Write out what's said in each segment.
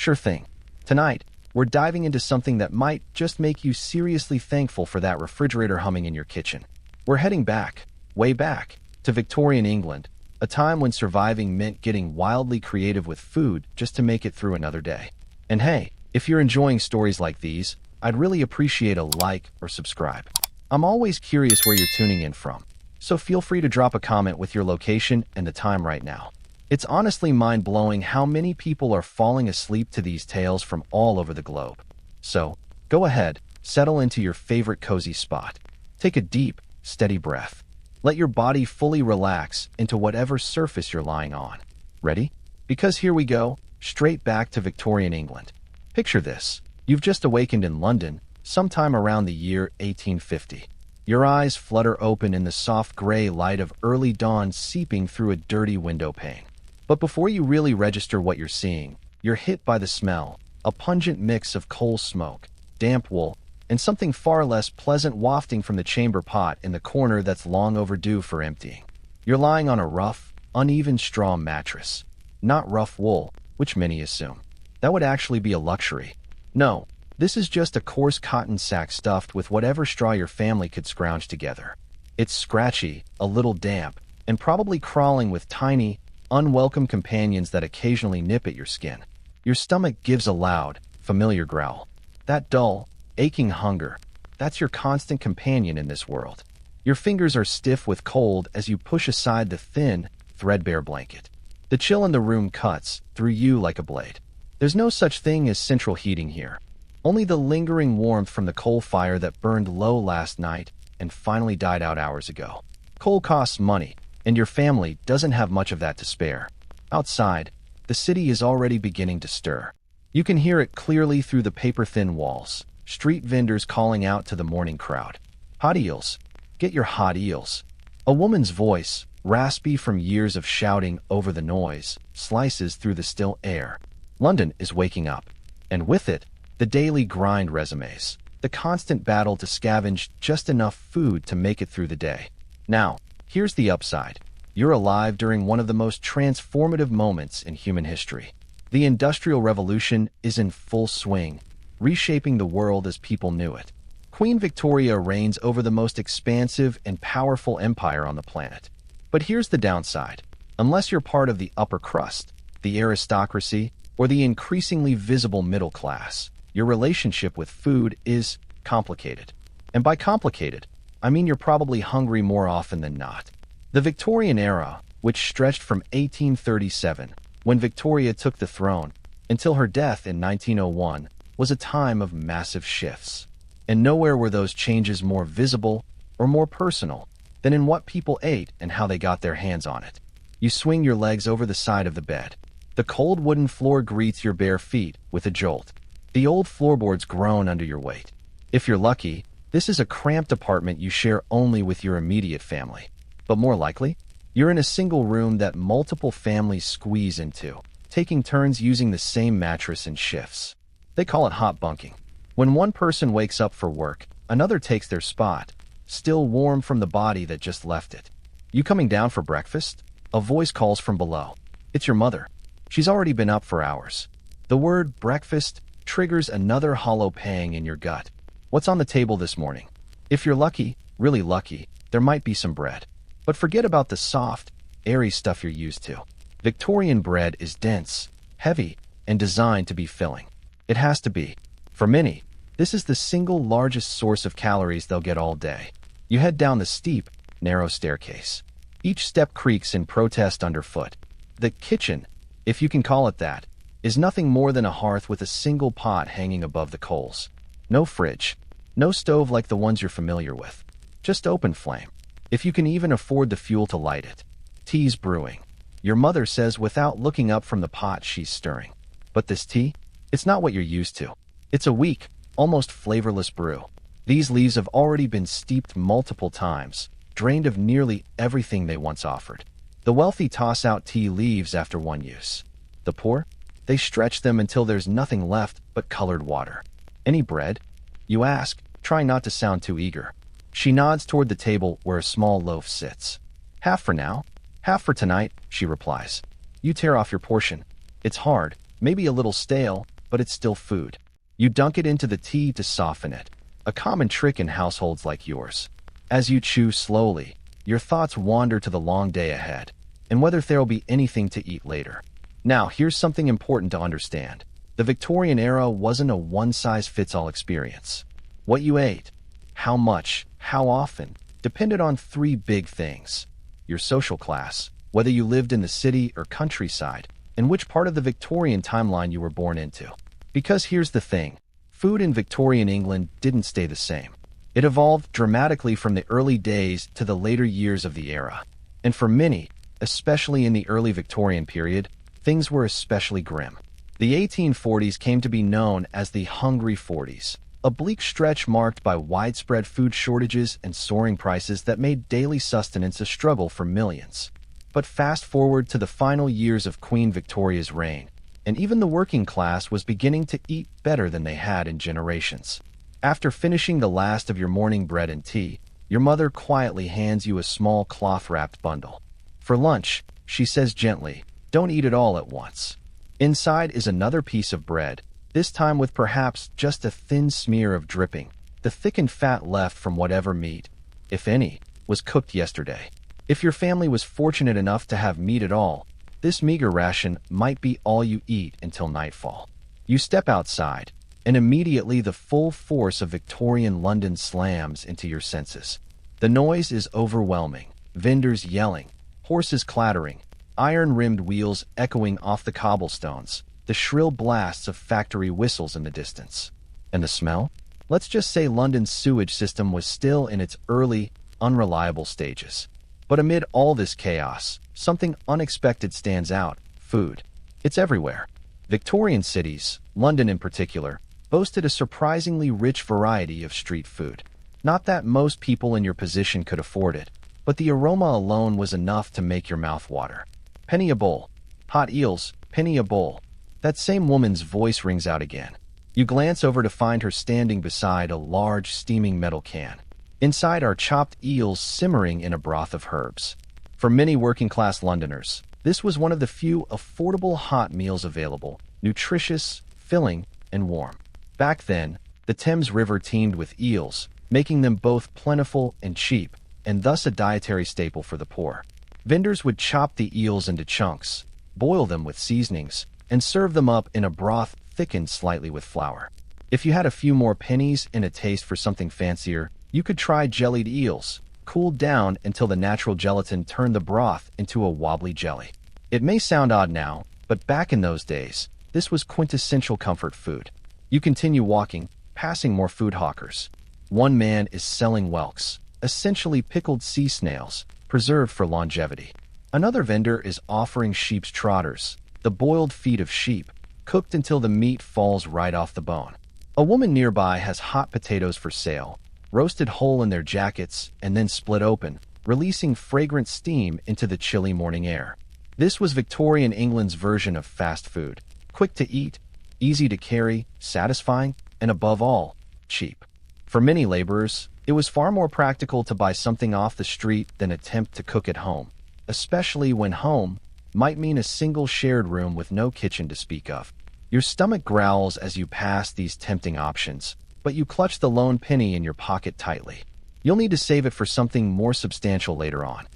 Sure thing. Tonight, we're diving into something that might just make you seriously thankful for that refrigerator humming in your kitchen. We're heading back, way back, to Victorian England, a time when surviving meant getting wildly creative with food just to make it through another day. And hey, if you're enjoying stories like these, I'd really appreciate a like or subscribe. I'm always curious where you're tuning in from, so feel free to drop a comment with your location and the time right now. It's honestly mind-blowing how many people are falling asleep to these tales from all over the globe. So, go ahead, settle into your favorite cozy spot. Take a deep, steady breath. Let your body fully relax into whatever surface you're lying on. Ready? Because here we go, straight back to Victorian England. Picture this. You've just awakened in London, sometime around the year 1850. Your eyes flutter open in the soft gray light of early dawn seeping through a dirty window pane. But before you really register what you're seeing, you're hit by the smell, a pungent mix of coal smoke, damp wool, and something far less pleasant wafting from the chamber pot in the corner that's long overdue for emptying. You're lying on a rough, uneven straw mattress. Not rough wool, which many assume. That would actually be a luxury. No, this is just a coarse cotton sack stuffed with whatever straw your family could scrounge together. It's scratchy, a little damp, and probably crawling with tiny, unwelcome companions that occasionally nip at your skin. Your stomach gives a loud, familiar growl. That dull, aching hunger, that's your constant companion in this world. Your fingers are stiff with cold as you push aside the thin, threadbare blanket. The chill in the room cuts through you like a blade. There's no such thing as central heating here. Only the lingering warmth from the coal fire that burned low last night and finally died out hours ago. Coal costs money, and your family doesn't have much of that to spare. Outside, the city is already beginning to stir. You can hear it clearly through the paper-thin walls, street vendors calling out to the morning crowd. Hot eels. Get your hot eels. A woman's voice, raspy from years of shouting over the noise, slices through the still air. London is waking up, and with it, the daily grind resumes, the constant battle to scavenge just enough food to make it through the day. Now, here's the upside. You're alive during one of the most transformative moments in human history. The Industrial Revolution is in full swing, reshaping the world as people knew it. Queen Victoria reigns over the most expansive and powerful empire on the planet. But here's the downside. Unless you're part of the upper crust, the aristocracy, or the increasingly visible middle class, your relationship with food is complicated. And by complicated, I mean you're probably hungry more often than not. The Victorian era, which stretched from 1837, when Victoria took the throne, until her death in 1901, was a time of massive shifts. And nowhere were those changes more visible or more personal than in what people ate and how they got their hands on it. You swing your legs over the side of the bed. The cold wooden floor greets your bare feet with a jolt. The old floorboards groan under your weight. If you're lucky, this is a cramped apartment you share only with your immediate family. But more likely, you're in a single room that multiple families squeeze into, taking turns using the same mattress in shifts. They call it hot bunking. When one person wakes up for work, another takes their spot, still warm from the body that just left it. You coming down for breakfast? A voice calls from below. It's your mother. She's already been up for hours. The word breakfast triggers another hollow pang in your gut. What's on the table this morning? If you're lucky, really lucky, there might be some bread. But forget about the soft, airy stuff you're used to. Victorian bread is dense, heavy, and designed to be filling. It has to be. For many, this is the single largest source of calories they'll get all day. You head down the steep, narrow staircase. Each step creaks in protest underfoot. The kitchen, if you can call it that, is nothing more than a hearth with a single pot hanging above the coals. No fridge. No stove like the ones you're familiar with. Just open flame. If you can even afford the fuel to light it. Tea's brewing. Your mother says without looking up from the pot she's stirring. But this tea? It's not what you're used to. It's a weak, almost flavorless brew. These leaves have already been steeped multiple times, drained of nearly everything they once offered. The wealthy toss out tea leaves after one use. The poor? They stretch them until there's nothing left but colored water. Any bread? You ask, trying not to sound too eager. She nods toward the table where a small loaf sits. Half for now, half for tonight, she replies. You tear off your portion. It's hard, maybe a little stale, but it's still food. You dunk it into the tea to soften it, a common trick in households like yours. As you chew slowly, your thoughts wander to the long day ahead, and whether there'll be anything to eat later. Now, here's something important to understand. The Victorian era wasn't a one-size-fits-all experience. What you ate, how much, how often, depended on three big things: your social class, whether you lived in the city or countryside, and which part of the Victorian timeline you were born into. Because here's the thing, food in Victorian England didn't stay the same. It evolved dramatically from the early days to the later years of the era. And for many, especially in the early Victorian period, things were especially grim. The 1840s came to be known as the Hungry Forties, a bleak stretch marked by widespread food shortages and soaring prices that made daily sustenance a struggle for millions. But fast forward to the final years of Queen Victoria's reign, and even the working class was beginning to eat better than they had in generations. After finishing the last of your morning bread and tea, your mother quietly hands you a small cloth-wrapped bundle. For lunch, she says gently, "Don't eat it all at once." Inside is another piece of bread, this time with perhaps just a thin smear of dripping, the thickened fat left from whatever meat, if any, was cooked yesterday. If your family was fortunate enough to have meat at all, this meager ration might be all you eat until nightfall. You step outside, and immediately the full force of Victorian London slams into your senses. The noise is overwhelming, vendors yelling, horses clattering, iron-rimmed wheels echoing off the cobblestones, the shrill blasts of factory whistles in the distance. And the smell? Let's just say London's sewage system was still in its early, unreliable stages. But amid all this chaos, something unexpected stands out: food. It's everywhere. Victorian cities, London in particular, boasted a surprisingly rich variety of street food. Not that most people in your position could afford it, but the aroma alone was enough to make your mouth water. Penny a bowl. Hot eels, penny a bowl. That same woman's voice rings out again. You glance over to find her standing beside a large, steaming metal can. Inside are chopped eels simmering in a broth of herbs. For many working-class Londoners, this was one of the few affordable hot meals available, nutritious, filling, and warm. Back then, the Thames River teemed with eels, making them both plentiful and cheap, and thus a dietary staple for the poor. Vendors would chop the eels into chunks, boil them with seasonings, and serve them up in a broth thickened slightly with flour. If you had a few more pennies and a taste for something fancier, you could try jellied eels, cooled down until the natural gelatin turned the broth into a wobbly jelly. It may sound odd now, but back in those days, this was quintessential comfort food. You continue walking, passing more food hawkers. One man is selling whelks, essentially pickled sea snails, preserved for longevity. Another vendor is offering sheep's trotters, the boiled feet of sheep, cooked until the meat falls right off the bone. A woman nearby has hot potatoes for sale, roasted whole in their jackets and then split open, releasing fragrant steam into the chilly morning air. This was Victorian England's version of fast food: quick to eat, easy to carry, satisfying, and above all, cheap. For many laborers, it was far more practical to buy something off the street than attempt to cook at home, especially when home might mean a single shared room with no kitchen to speak of. Your stomach growls as you pass these tempting options, but you clutch the lone penny in your pocket tightly. You'll need to save it for something more substantial later on.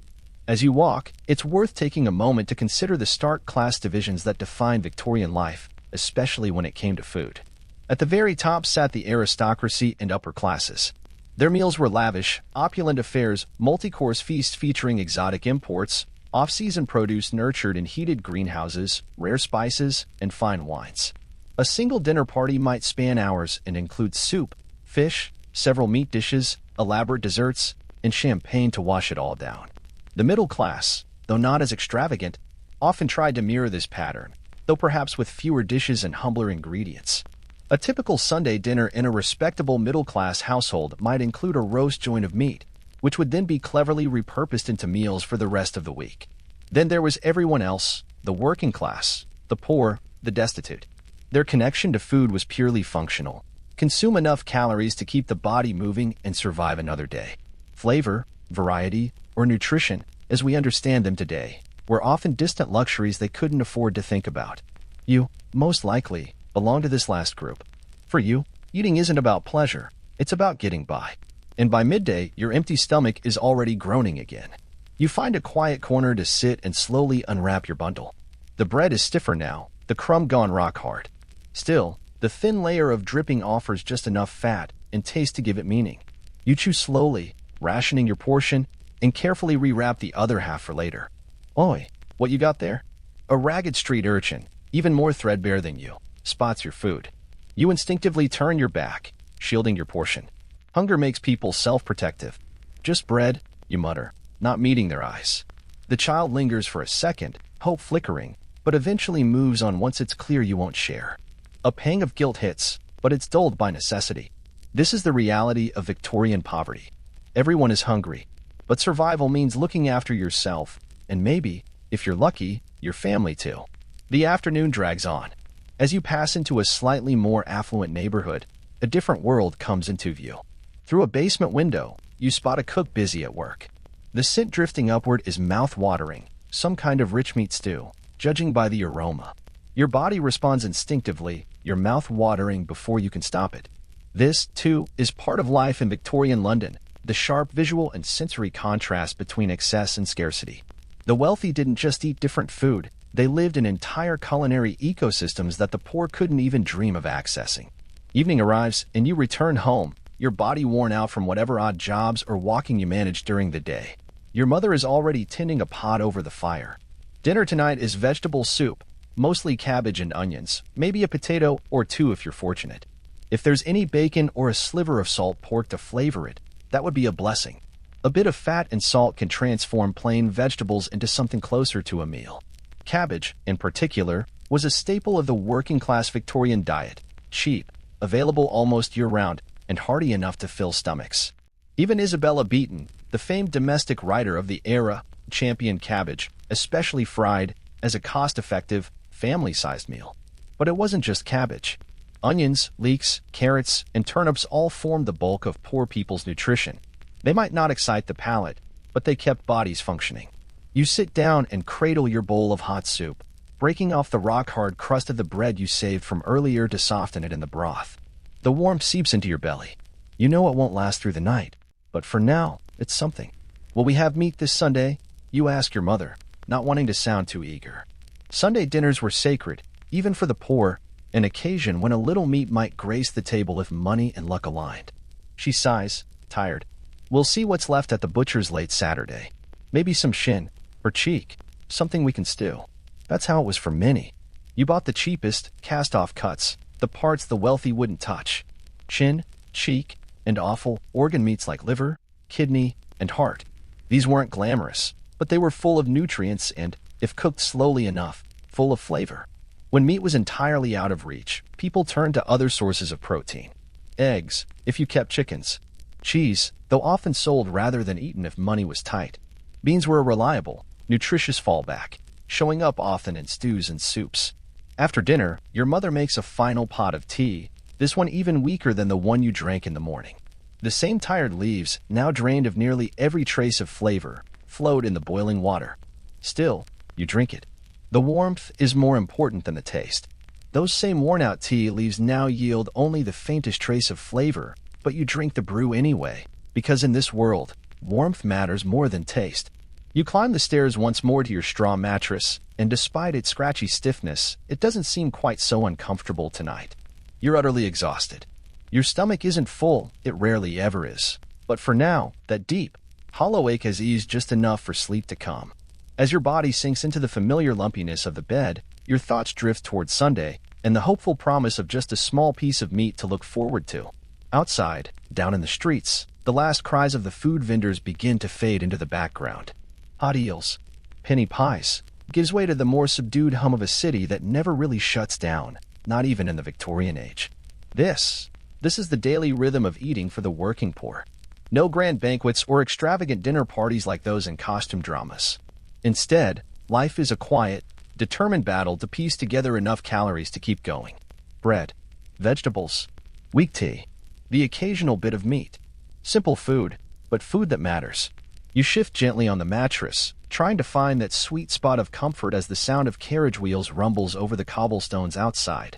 As you walk, it's worth taking a moment to consider the stark class divisions that defined Victorian life, especially when it came to food. At the very top sat the aristocracy and upper classes. Their meals were lavish, opulent affairs, multi-course feasts featuring exotic imports, off-season produce nurtured in heated greenhouses, rare spices, and fine wines. A single dinner party might span hours and include soup, fish, several meat dishes, elaborate desserts, and champagne to wash it all down. The middle class, though not as extravagant, often tried to mirror this pattern, though perhaps with fewer dishes and humbler ingredients. A typical Sunday dinner in a respectable middle-class household might include a roast joint of meat, which would then be cleverly repurposed into meals for the rest of the week. Then there was everyone else, the working class, the poor, the destitute. Their connection to food was purely functional: consume enough calories to keep the body moving and survive another day. Flavor, variety, or nutrition, as we understand them today, were often distant luxuries they couldn't afford to think about. You, most likely, belong to this last group. For you, eating isn't about pleasure, it's about getting by. And by midday, your empty stomach is already groaning again. You find a quiet corner to sit and slowly unwrap your bundle. The bread is stiffer now, the crumb gone rock hard. Still, the thin layer of dripping offers just enough fat and taste to give it meaning. You chew slowly, rationing your portion, and carefully rewrap the other half for later. Oi, what you got there? A ragged street urchin, even more threadbare than you, spots your food. You instinctively turn your back, shielding your portion. Hunger makes people self-protective. Just bread, you mutter, not meeting their eyes. The child lingers for a second, hope flickering, but eventually moves on once it's clear you won't share. A pang of guilt hits, but it's dulled by necessity. This is the reality of Victorian poverty. Everyone is hungry, but survival means looking after yourself, and maybe, if you're lucky, your family too. The afternoon drags on. As you pass into a slightly more affluent neighborhood, a different world comes into view. Through a basement window, you spot a cook busy at work. The scent drifting upward is mouth-watering, some kind of rich meat stew, judging by the aroma. Your body responds instinctively, your mouth watering before you can stop it. This, too, is part of life in Victorian London, the sharp visual and sensory contrast between excess and scarcity. The wealthy didn't just eat different food, they lived in entire culinary ecosystems that the poor couldn't even dream of accessing. Evening arrives, and you return home, your body worn out from whatever odd jobs or walking you managed during the day. Your mother is already tending a pot over the fire. Dinner tonight is vegetable soup, mostly cabbage and onions, maybe a potato or two if you're fortunate. If there's any bacon or a sliver of salt pork to flavor it, that would be a blessing. A bit of fat and salt can transform plain vegetables into something closer to a meal. Cabbage, in particular, was a staple of the working-class Victorian diet, cheap, available almost year-round, and hearty enough to fill stomachs. Even Isabella Beeton, the famed domestic writer of the era, championed cabbage, especially fried, as a cost-effective, family-sized meal. But it wasn't just cabbage. Onions, leeks, carrots, and turnips all formed the bulk of poor people's nutrition. They might not excite the palate, but they kept bodies functioning. You sit down and cradle your bowl of hot soup, breaking off the rock-hard crust of the bread you saved from earlier to soften it in the broth. The warmth seeps into your belly. You know it won't last through the night, but for now, it's something. Will we have meat this Sunday? You ask your mother, not wanting to sound too eager. Sunday dinners were sacred, even for the poor, an occasion when a little meat might grace the table if money and luck aligned. She sighs, tired. We'll see what's left at the butcher's late Saturday. Maybe some shin, or cheek, something we can stew. That's how it was for many. You bought the cheapest, cast-off cuts, the parts the wealthy wouldn't touch. Chin, cheek, and offal organ meats like liver, kidney, and heart. These weren't glamorous, but they were full of nutrients and, if cooked slowly enough, full of flavor. When meat was entirely out of reach, people turned to other sources of protein. Eggs, if you kept chickens. Cheese, though often sold rather than eaten if money was tight. Beans were a reliable, nutritious fallback, showing up often in stews and soups. After dinner, your mother makes a final pot of tea, this one even weaker than the one you drank in the morning. The same tired leaves, now drained of nearly every trace of flavor, float in the boiling water. Still, you drink it. The warmth is more important than the taste. Those same worn-out tea leaves now yield only the faintest trace of flavor, but you drink the brew anyway, because in this world, warmth matters more than taste. You climb the stairs once more to your straw mattress, and despite its scratchy stiffness, it doesn't seem quite so uncomfortable tonight. You're utterly exhausted. Your stomach isn't full, it rarely ever is. But for now, that deep, hollow ache has eased just enough for sleep to come. As your body sinks into the familiar lumpiness of the bed, your thoughts drift toward Sunday, and the hopeful promise of just a small piece of meat to look forward to. Outside, down in the streets, the last cries of the food vendors begin to fade into the background. Hot eels, penny pies, gives way to the more subdued hum of a city that never really shuts down, not even in the Victorian age. This is the daily rhythm of eating for the working poor. No grand banquets or extravagant dinner parties like those in costume dramas. Instead, life is a quiet, determined battle to piece together enough calories to keep going. Bread, vegetables, weak tea, the occasional bit of meat. Simple food, but food that matters. You shift gently on the mattress, trying to find that sweet spot of comfort as the sound of carriage wheels rumbles over the cobblestones outside.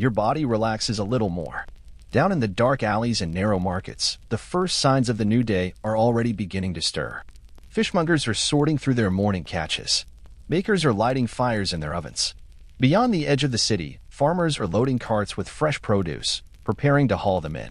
your body relaxes a little more. Down in the dark alleys and narrow markets, the first signs of the new day are already beginning to stir. Fishmongers are sorting through their morning catches. Bakers are lighting fires in their ovens. Beyond the edge of the city, farmers are loading carts with fresh produce, preparing to haul them in.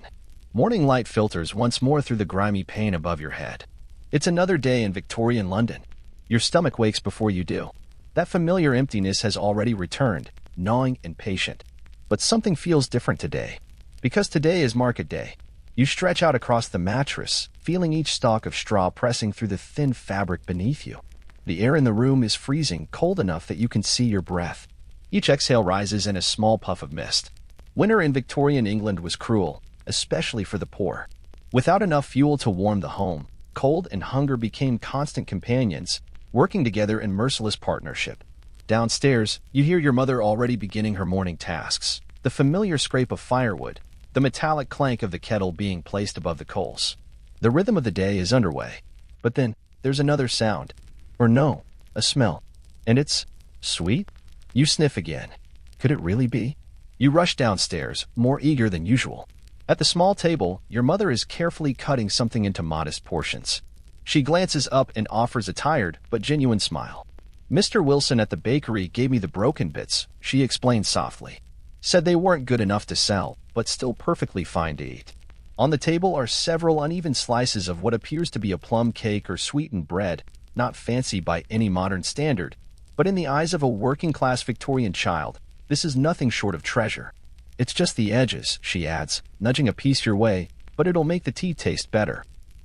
Morning light filters once more through the grimy pane above your head. It's another day in Victorian London. Your stomach wakes before you do. That familiar emptiness has already returned, gnawing and patient. But something feels different today. Because today is market day. You stretch out across the mattress, feeling each stalk of straw pressing through the thin fabric beneath you. The air in the room is freezing, cold enough that you can see your breath. Each exhale rises in a small puff of mist. Winter in Victorian England was cruel, especially for the poor. Without enough fuel to warm the home, cold and hunger became constant companions, working together in merciless partnership. Downstairs, you hear your mother already beginning her morning tasks. The familiar scrape of firewood, the metallic clank of the kettle being placed above the coals. The rhythm of the day is underway. But then, there's another sound. Or no, a smell. And it's sweet? You sniff again. Could it really be? You rush downstairs, more eager than usual. At the small table, your mother is carefully cutting something into modest portions. She glances up and offers a tired but genuine smile. Mr. Wilson at the bakery gave me the broken bits, she explained softly. Said they weren't good enough to sell, but still perfectly fine to eat. On the table are several uneven slices of what appears to be a plum cake or sweetened bread, not fancy by any modern standard, but in the eyes of a working-class Victorian child, this is nothing short of treasure. It's just the edges, she adds, nudging a piece your way, but it'll make the tea taste better.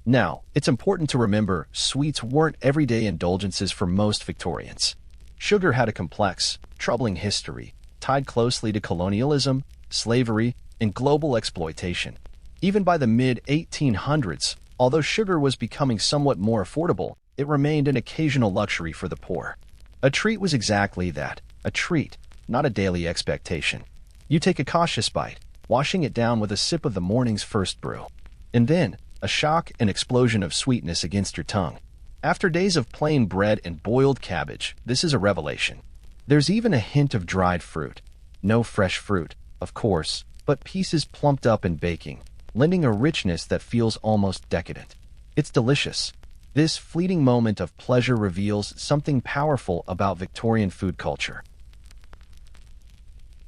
Now, it's important to remember, sweets weren't everyday indulgences for most Victorians. Sugar had a complex, troubling history, tied closely to colonialism, slavery, and global exploitation. Even by the mid-1800s, although sugar was becoming somewhat more affordable, it remained an occasional luxury for the poor. A treat was exactly that, a treat, not a daily expectation. You take a cautious bite, washing it down with a sip of the morning's first brew. And then, a shock and explosion of sweetness against your tongue. After days of plain bread and boiled cabbage, this is a revelation. There's even a hint of dried fruit. No fresh fruit, of course, but pieces plumped up in baking, lending a richness that feels almost decadent. It's delicious. This fleeting moment of pleasure reveals something powerful about Victorian food culture.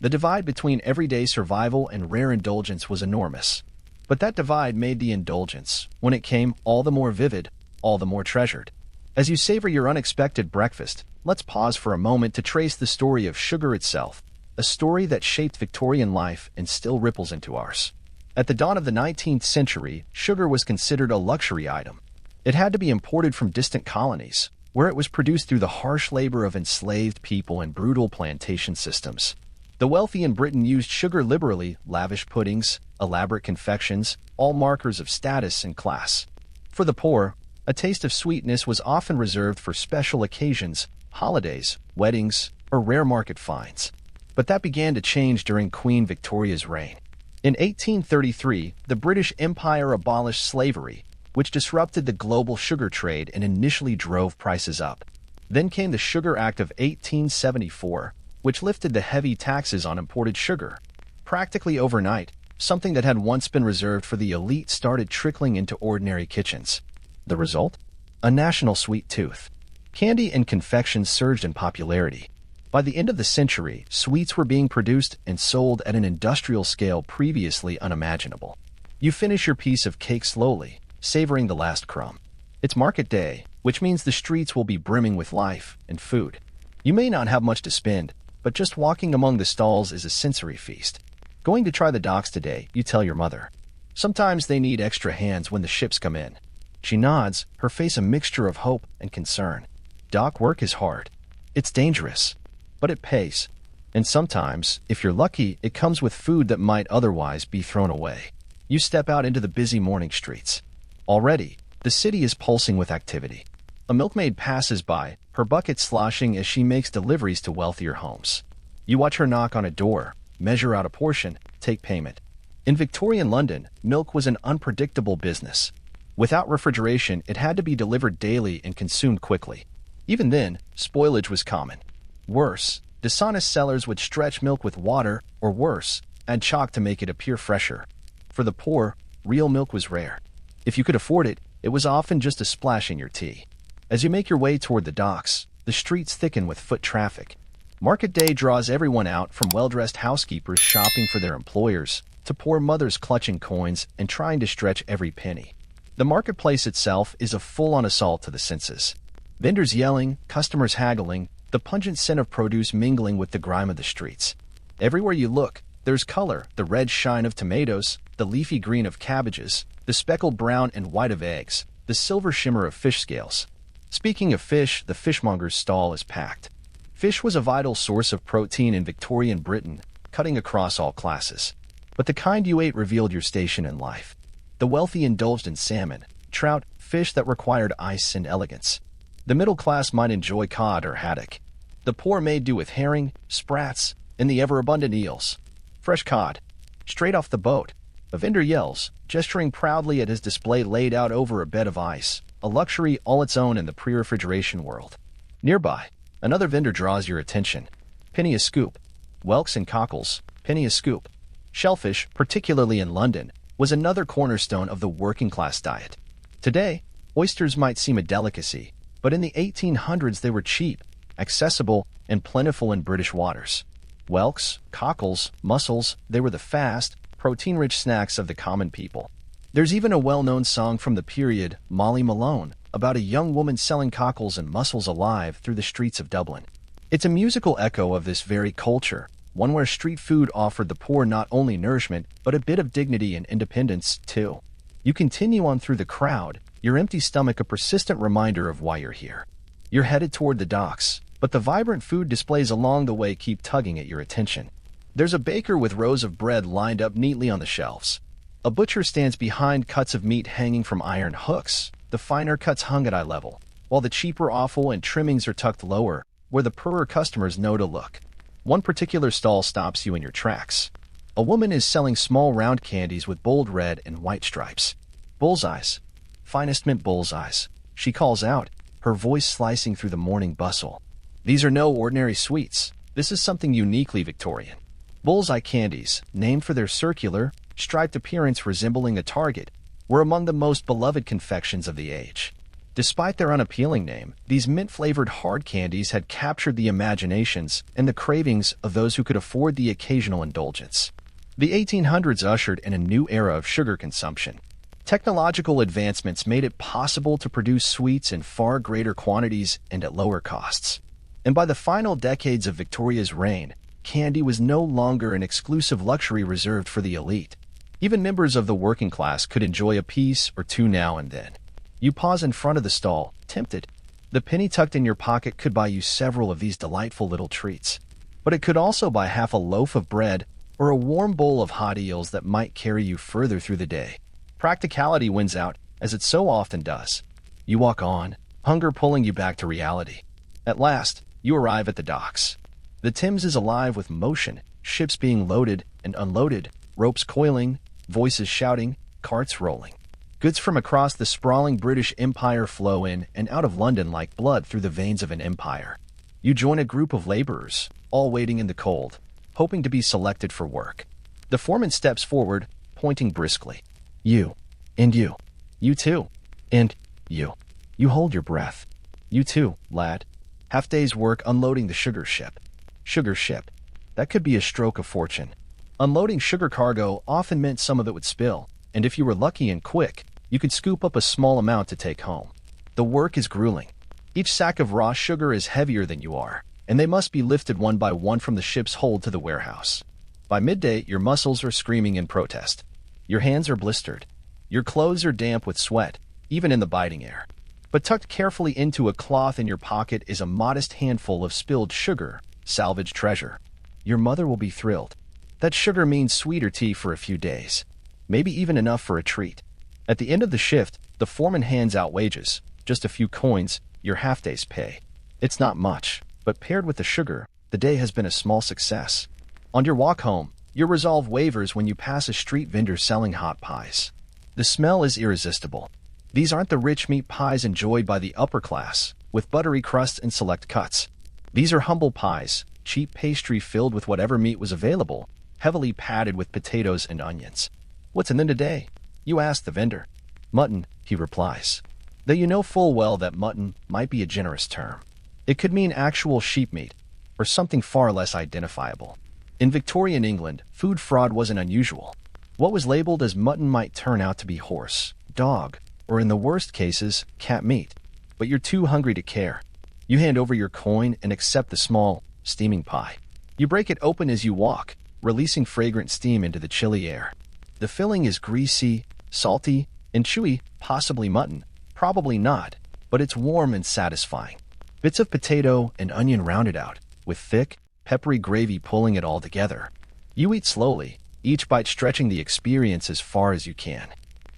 The divide between everyday survival and rare indulgence was enormous. But that divide made the indulgence, when it came, all the more vivid, all the more treasured. As you savor your unexpected breakfast, let's pause for a moment to trace the story of sugar itself, a story that shaped Victorian life and still ripples into ours. At the dawn of the 19th century, sugar was considered a luxury item. It had to be imported from distant colonies, where it was produced through the harsh labor of enslaved people and brutal plantation systems. The wealthy in Britain used sugar liberally, lavish puddings, elaborate confections, all markers of status and class. For the poor, a taste of sweetness was often reserved for special occasions, holidays, weddings, or rare market finds. But that began to change during Queen Victoria's reign. In 1833, the British Empire abolished slavery, which disrupted the global sugar trade and initially drove prices up. Then came the Sugar Act of 1874, which lifted the heavy taxes on imported sugar. Practically overnight, something that had once been reserved for the elite started trickling into ordinary kitchens. The result? A national sweet tooth. Candy and confections surged in popularity. By the end of the century, sweets were being produced and sold at an industrial scale previously unimaginable. You finish your piece of cake slowly, savoring the last crumb. It's market day, which means the streets will be brimming with life and food. You may not have much to spend, but just walking among the stalls is a sensory feast. Going to try the docks today, you tell your mother. Sometimes they need extra hands when the ships come in. She nods, her face a mixture of hope and concern. Dock work is hard. It's dangerous, but it pays. And sometimes, if you're lucky, it comes with food that might otherwise be thrown away. You step out into the busy morning streets. Already, the city is pulsing with activity. A milkmaid passes by, her bucket sloshing as she makes deliveries to wealthier homes. You watch her knock on a door, measure out a portion, take payment. In Victorian London, milk was an unpredictable business. Without refrigeration, it had to be delivered daily and consumed quickly. Even then, spoilage was common. Worse, dishonest sellers would stretch milk with water, or worse, add chalk to make it appear fresher. For the poor, real milk was rare. If you could afford it, it was often just a splash in your tea. As you make your way toward the docks, the streets thicken with foot traffic. Market day draws everyone out, from well-dressed housekeepers shopping for their employers to poor mothers clutching coins and trying to stretch every penny. The marketplace itself is a full-on assault to the senses. Vendors yelling, customers haggling, the pungent scent of produce mingling with the grime of the streets. Everywhere you look, there's color: the red shine of tomatoes, the leafy green of cabbages, the speckled brown and white of eggs, the silver shimmer of fish scales. Speaking of fish, the fishmonger's stall is packed. Fish was a vital source of protein in Victorian Britain, cutting across all classes. But the kind you ate revealed your station in life. The wealthy indulged in salmon, trout, fish that required ice and elegance. The middle class might enjoy cod or haddock. The poor made do with herring, sprats, and the ever-abundant eels. Fresh cod, straight off the boat. A vendor yells, gesturing proudly at his display laid out over a bed of ice, a luxury all its own in the pre-refrigeration world. Nearby, another vendor draws your attention. Penny a scoop. Whelks and cockles, penny a scoop. Shellfish, particularly in London, was another cornerstone of the working-class diet. Today, oysters might seem a delicacy, but in the 1800s they were cheap, accessible, and plentiful in British waters. Whelks, cockles, mussels, they were the fast, protein-rich snacks of the common people. There's even a well-known song from the period, Molly Malone, about a young woman selling cockles and mussels alive through the streets of Dublin. It's a musical echo of this very culture, one where street food offered the poor not only nourishment, but a bit of dignity and independence, too. You continue on through the crowd, your empty stomach a persistent reminder of why you're here. You're headed toward the docks, but the vibrant food displays along the way keep tugging at your attention. There's a baker with rows of bread lined up neatly on the shelves. A butcher stands behind cuts of meat hanging from iron hooks, the finer cuts hung at eye level, while the cheaper offal and trimmings are tucked lower, where the poorer customers know to look. One particular stall stops you in your tracks. A woman is selling small round candies with bold red and white stripes. Bullseyes. Finest mint bullseyes, she calls out, her voice slicing through the morning bustle. These are no ordinary sweets. This is something uniquely Victorian. Bullseye candies, named for their circular, striped appearance resembling a target, were among the most beloved confections of the age. Despite their unappealing name, these mint-flavored hard candies had captured the imaginations and the cravings of those who could afford the occasional indulgence. The 1800s ushered in a new era of sugar consumption. Technological advancements made it possible to produce sweets in far greater quantities and at lower costs. And by the final decades of Victoria's reign, candy was no longer an exclusive luxury reserved for the elite. Even members of the working class could enjoy a piece or two now and then. You pause in front of the stall, tempted. The penny tucked in your pocket could buy you several of these delightful little treats. But it could also buy half a loaf of bread or a warm bowl of hot eels that might carry you further through the day. Practicality wins out, as it so often does. You walk on, hunger pulling you back to reality. At last, you arrive at the docks. The Thames is alive with motion, ships being loaded and unloaded, ropes coiling, voices shouting, carts rolling. Goods from across the sprawling British Empire flow in and out of London like blood through the veins of an empire. You join a group of laborers, all waiting in the cold, hoping to be selected for work. The foreman steps forward, pointing briskly. You. And you. You too. And you. You hold your breath. You too, lad. Half day's work unloading the sugar ship. Sugar ship. That could be a stroke of fortune. Unloading sugar cargo often meant some of it would spill, and if you were lucky and quick, you could scoop up a small amount to take home. The work is grueling. Each sack of raw sugar is heavier than you are, and they must be lifted one by one from the ship's hold to the warehouse. By midday, your muscles are screaming in protest. Your hands are blistered. Your clothes are damp with sweat, even in the biting air. But tucked carefully into a cloth in your pocket is a modest handful of spilled sugar, salvage treasure. Your mother will be thrilled. That sugar means sweeter tea for a few days, maybe even enough for a treat. At the end of the shift, the foreman hands out wages, just a few coins, your half-day's pay. It's not much, but paired with the sugar, the day has been a small success. On your walk home, your resolve wavers when you pass a street vendor selling hot pies. The smell is irresistible. These aren't the rich meat pies enjoyed by the upper class, with buttery crusts and select cuts. These are humble pies, cheap pastry filled with whatever meat was available, heavily padded with potatoes and onions. "What's in them today?" you ask the vendor. "Mutton," he replies. Though you know full well that mutton might be a generous term. It could mean actual sheep meat, or something far less identifiable. In Victorian England, food fraud wasn't unusual. What was labeled as mutton might turn out to be horse, dog, or in the worst cases, cat meat. But you're too hungry to care. You hand over your coin and accept the small, steaming pie. You break it open as you walk, releasing fragrant steam into the chilly air. The filling is greasy, salty, and chewy, possibly mutton, probably not, but it's warm and satisfying. Bits of potato and onion rounded out, with thick, peppery gravy pulling it all together. You eat slowly, each bite stretching the experience as far as you can.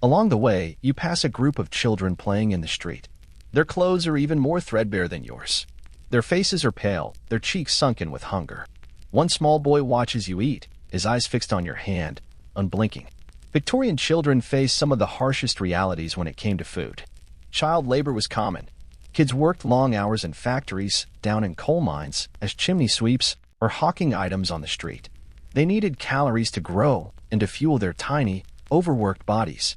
Along the way, you pass a group of children playing in the street. Their clothes are even more threadbare than yours. Their faces are pale, their cheeks sunken with hunger. One small boy watches you eat, his eyes fixed on your hand, unblinking. Victorian children faced some of the harshest realities when it came to food. Child labor was common. Kids worked long hours in factories, down in coal mines, as chimney sweeps, or hawking items on the street. They needed calories to grow and to fuel their tiny, overworked bodies.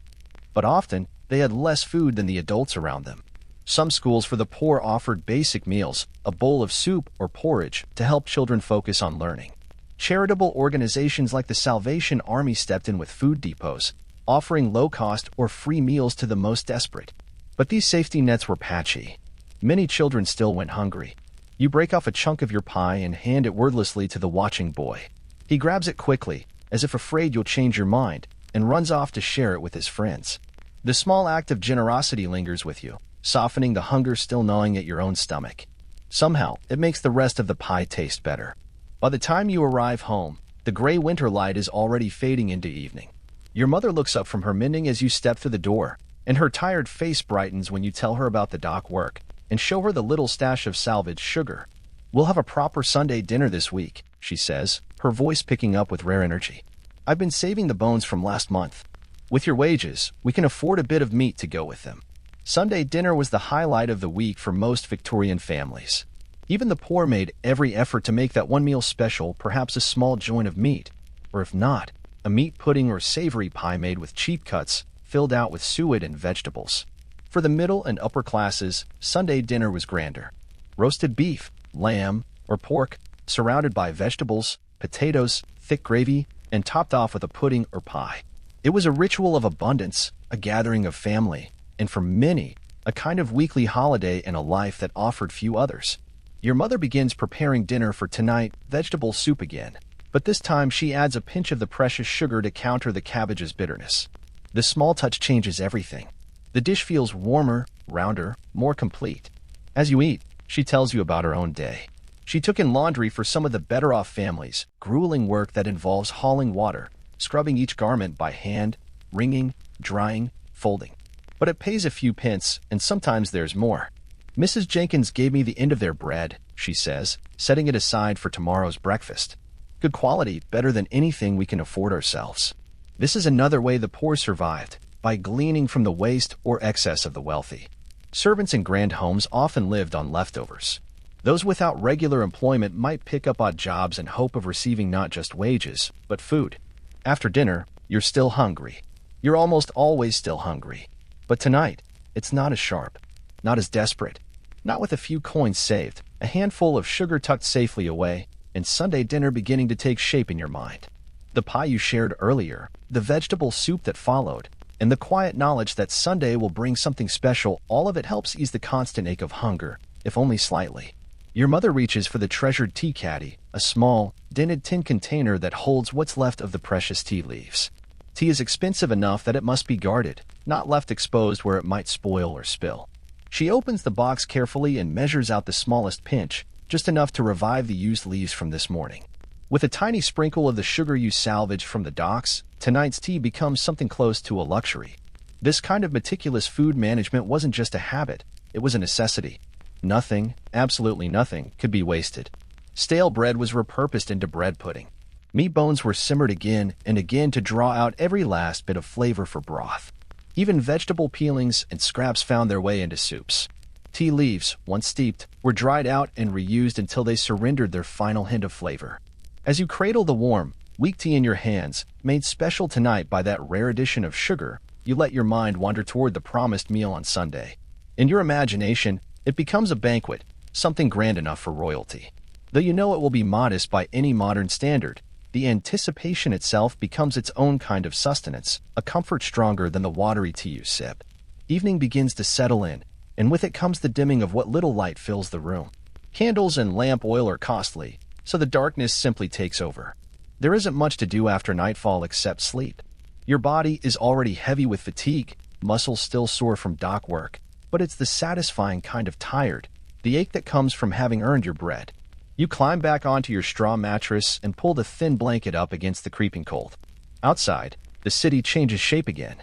But often, they had less food than the adults around them. Some schools for the poor offered basic meals, a bowl of soup or porridge, to help children focus on learning. Charitable organizations like the Salvation Army stepped in with food depots, offering low-cost or free meals to the most desperate. But these safety nets were patchy. Many children still went hungry. You break off a chunk of your pie and hand it wordlessly to the watching boy. He grabs it quickly, as if afraid you'll change your mind, and runs off to share it with his friends. The small act of generosity lingers with you, softening the hunger still gnawing at your own stomach. Somehow, it makes the rest of the pie taste better. By the time you arrive home, the gray winter light is already fading into evening. Your mother looks up from her mending as you step through the door, and her tired face brightens when you tell her about the dock work and show her the little stash of salvaged sugar. "We'll have a proper Sunday dinner this week," she says, her voice picking up with rare energy. "I've been saving the bones from last month. With your wages, we can afford a bit of meat to go with them." Sunday dinner was the highlight of the week for most Victorian families. Even the poor made every effort to make that one meal special, perhaps a small joint of meat, or if not, a meat pudding or savory pie made with cheap cuts, filled out with suet and vegetables. For the middle and upper classes, Sunday dinner was grander. Roasted beef, lamb, or pork, surrounded by vegetables, potatoes, thick gravy, and topped off with a pudding or pie. It was a ritual of abundance, a gathering of family, and for many, a kind of weekly holiday in a life that offered few others. Your mother begins preparing dinner for tonight, vegetable soup again, but this time she adds a pinch of the precious sugar to counter the cabbage's bitterness. The small touch changes everything. The dish feels warmer, rounder, more complete. As you eat, she tells you about her own day. She took in laundry for some of the better-off families, grueling work that involves hauling water, scrubbing each garment by hand, wringing, drying, folding. But it pays a few pence, and sometimes there's more. "Mrs. Jenkins gave me the end of their bread," she says, setting it aside for tomorrow's breakfast. "Good quality, better than anything we can afford ourselves." This is another way the poor survived, by gleaning from the waste or excess of the wealthy. Servants in grand homes often lived on leftovers. Those without regular employment might pick up odd jobs in hope of receiving not just wages, but food. After dinner, you're still hungry. You're almost always still hungry. But tonight, it's not as sharp, not as desperate, not with a few coins saved, a handful of sugar tucked safely away, and Sunday dinner beginning to take shape in your mind. The pie you shared earlier, the vegetable soup that followed, and the quiet knowledge that Sunday will bring something special, all of it helps ease the constant ache of hunger, if only slightly. Your mother reaches for the treasured tea caddy, a small, dented tin container that holds what's left of the precious tea leaves. Tea is expensive enough that it must be guarded, not left exposed where it might spoil or spill. She opens the box carefully and measures out the smallest pinch, just enough to revive the used leaves from this morning. With a tiny sprinkle of the sugar you salvaged from the docks, tonight's tea becomes something close to a luxury. This kind of meticulous food management wasn't just a habit, it was a necessity. Nothing, absolutely nothing, could be wasted. Stale bread was repurposed into bread pudding. Meat bones were simmered again and again to draw out every last bit of flavor for broth. Even vegetable peelings and scraps found their way into soups. Tea leaves, once steeped, were dried out and reused until they surrendered their final hint of flavor. As you cradle the warm, Weak tea in your hands, made special tonight by that rare addition of sugar, you let your mind wander toward the promised meal on Sunday. In your imagination, it becomes a banquet, something grand enough for royalty. Though you know it will be modest by any modern standard, the anticipation itself becomes its own kind of sustenance, a comfort stronger than the watery tea you sip. Evening begins to settle in, and with it comes the dimming of what little light fills the room. Candles and lamp oil are costly, so the darkness simply takes over. There isn't much to do after nightfall except sleep. Your body is already heavy with fatigue, muscles still sore from dock work, but it's the satisfying kind of tired, the ache that comes from having earned your bread. You climb back onto your straw mattress and pull the thin blanket up against the creeping cold. Outside, the city changes shape again.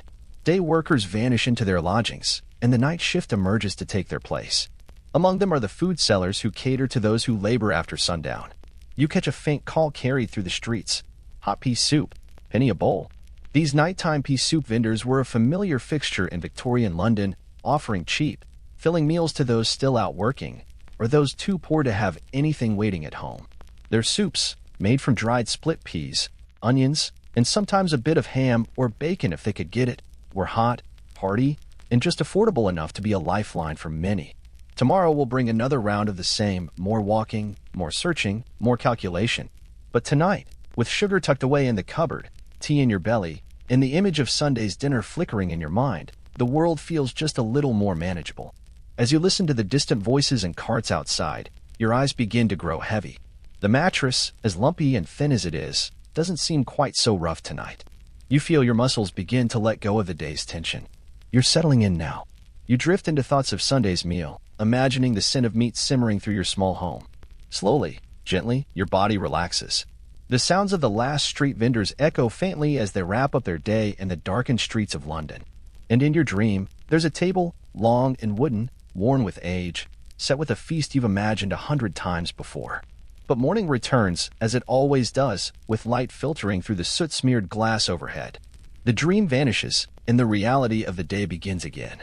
Day workers vanish into their lodgings, and the night shift emerges to take their place. Among them are the food sellers who cater to those who labor after sundown. You catch a faint call carried through the streets. Hot pea soup, penny a bowl. These nighttime pea soup vendors were a familiar fixture in Victorian London, offering cheap, filling meals to those still out working, or those too poor to have anything waiting at home. Their soups, made from dried split peas, onions, and sometimes a bit of ham or bacon if they could get it, were hot, hearty, and just affordable enough to be a lifeline for many. Tomorrow will bring another round of the same, more walking, more searching, more calculation. But tonight, with sugar tucked away in the cupboard, tea in your belly, and the image of Sunday's dinner flickering in your mind, the world feels just a little more manageable. As you listen to the distant voices and carts outside, your eyes begin to grow heavy. The mattress, as lumpy and thin as it is, doesn't seem quite so rough tonight. You feel your muscles begin to let go of the day's tension. You're settling in now. You drift into thoughts of Sunday's meal, imagining the scent of meat simmering through your small home. Slowly, gently, your body relaxes. The sounds of the last street vendors echo faintly as they wrap up their day in the darkened streets of London. And in your dream, there's a table, long and wooden, worn with age, set with a feast you've imagined 100 times before. But morning returns, as it always does, with light filtering through the soot-smeared glass overhead. The dream vanishes, and the reality of the day begins again.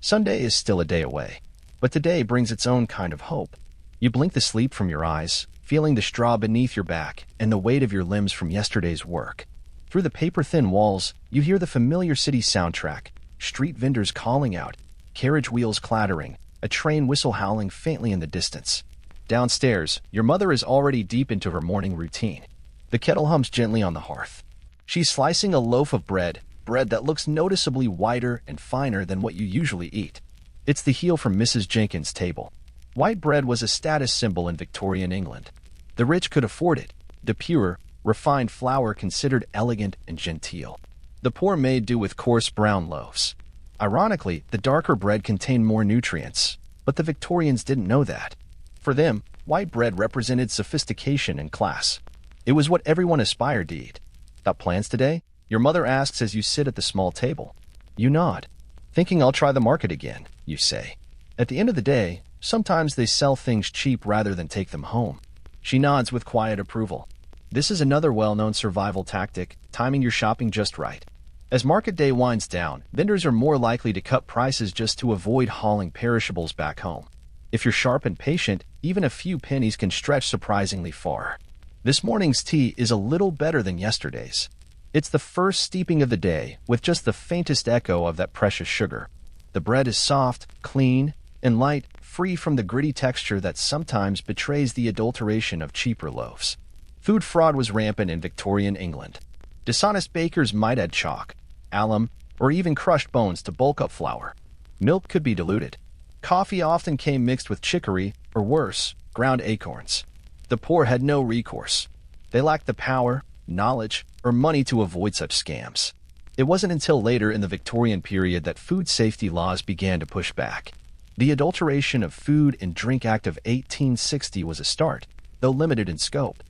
Sunday is still a day away, but today brings its own kind of hope. You blink the sleep from your eyes, feeling the straw beneath your back and the weight of your limbs from yesterday's work. Through the paper-thin walls, you hear the familiar city soundtrack, street vendors calling out, carriage wheels clattering, a train whistle howling faintly in the distance. Downstairs, your mother is already deep into her morning routine. The kettle hums gently on the hearth. She's slicing a loaf of bread that looks noticeably whiter and finer than what you usually eat. It's the heel from Mrs. Jenkins' table. White bread was a status symbol in Victorian England. The rich could afford it, the pure, refined flour considered elegant and genteel. The poor made do with coarse brown loaves. Ironically, the darker bread contained more nutrients, but the Victorians didn't know that. For them, white bread represented sophistication and class. It was what everyone aspired to eat. Got plans today? Your mother asks as you sit at the small table. You nod. Thinking I'll try the market again, you say. At the end of the day, sometimes they sell things cheap rather than take them home. She nods with quiet approval. This is another well-known survival tactic, timing your shopping just right. As market day winds down, vendors are more likely to cut prices just to avoid hauling perishables back home. If you're sharp and patient, even a few pennies can stretch surprisingly far. This morning's tea is a little better than yesterday's. It's the first steeping of the day, with just the faintest echo of that precious sugar. The bread is soft, clean, and light, free from the gritty texture that sometimes betrays the adulteration of cheaper loaves. Food fraud was rampant in Victorian England. Dishonest bakers might add chalk, alum, or even crushed bones to bulk up flour. Milk could be diluted. Coffee often came mixed with chicory, or worse, ground acorns. The poor had no recourse. They lacked the power, knowledge, or money to avoid such scams. It wasn't until later in the Victorian period that food safety laws began to push back. The Adulteration of Food and Drink Act of 1860 was a start, though limited in scope.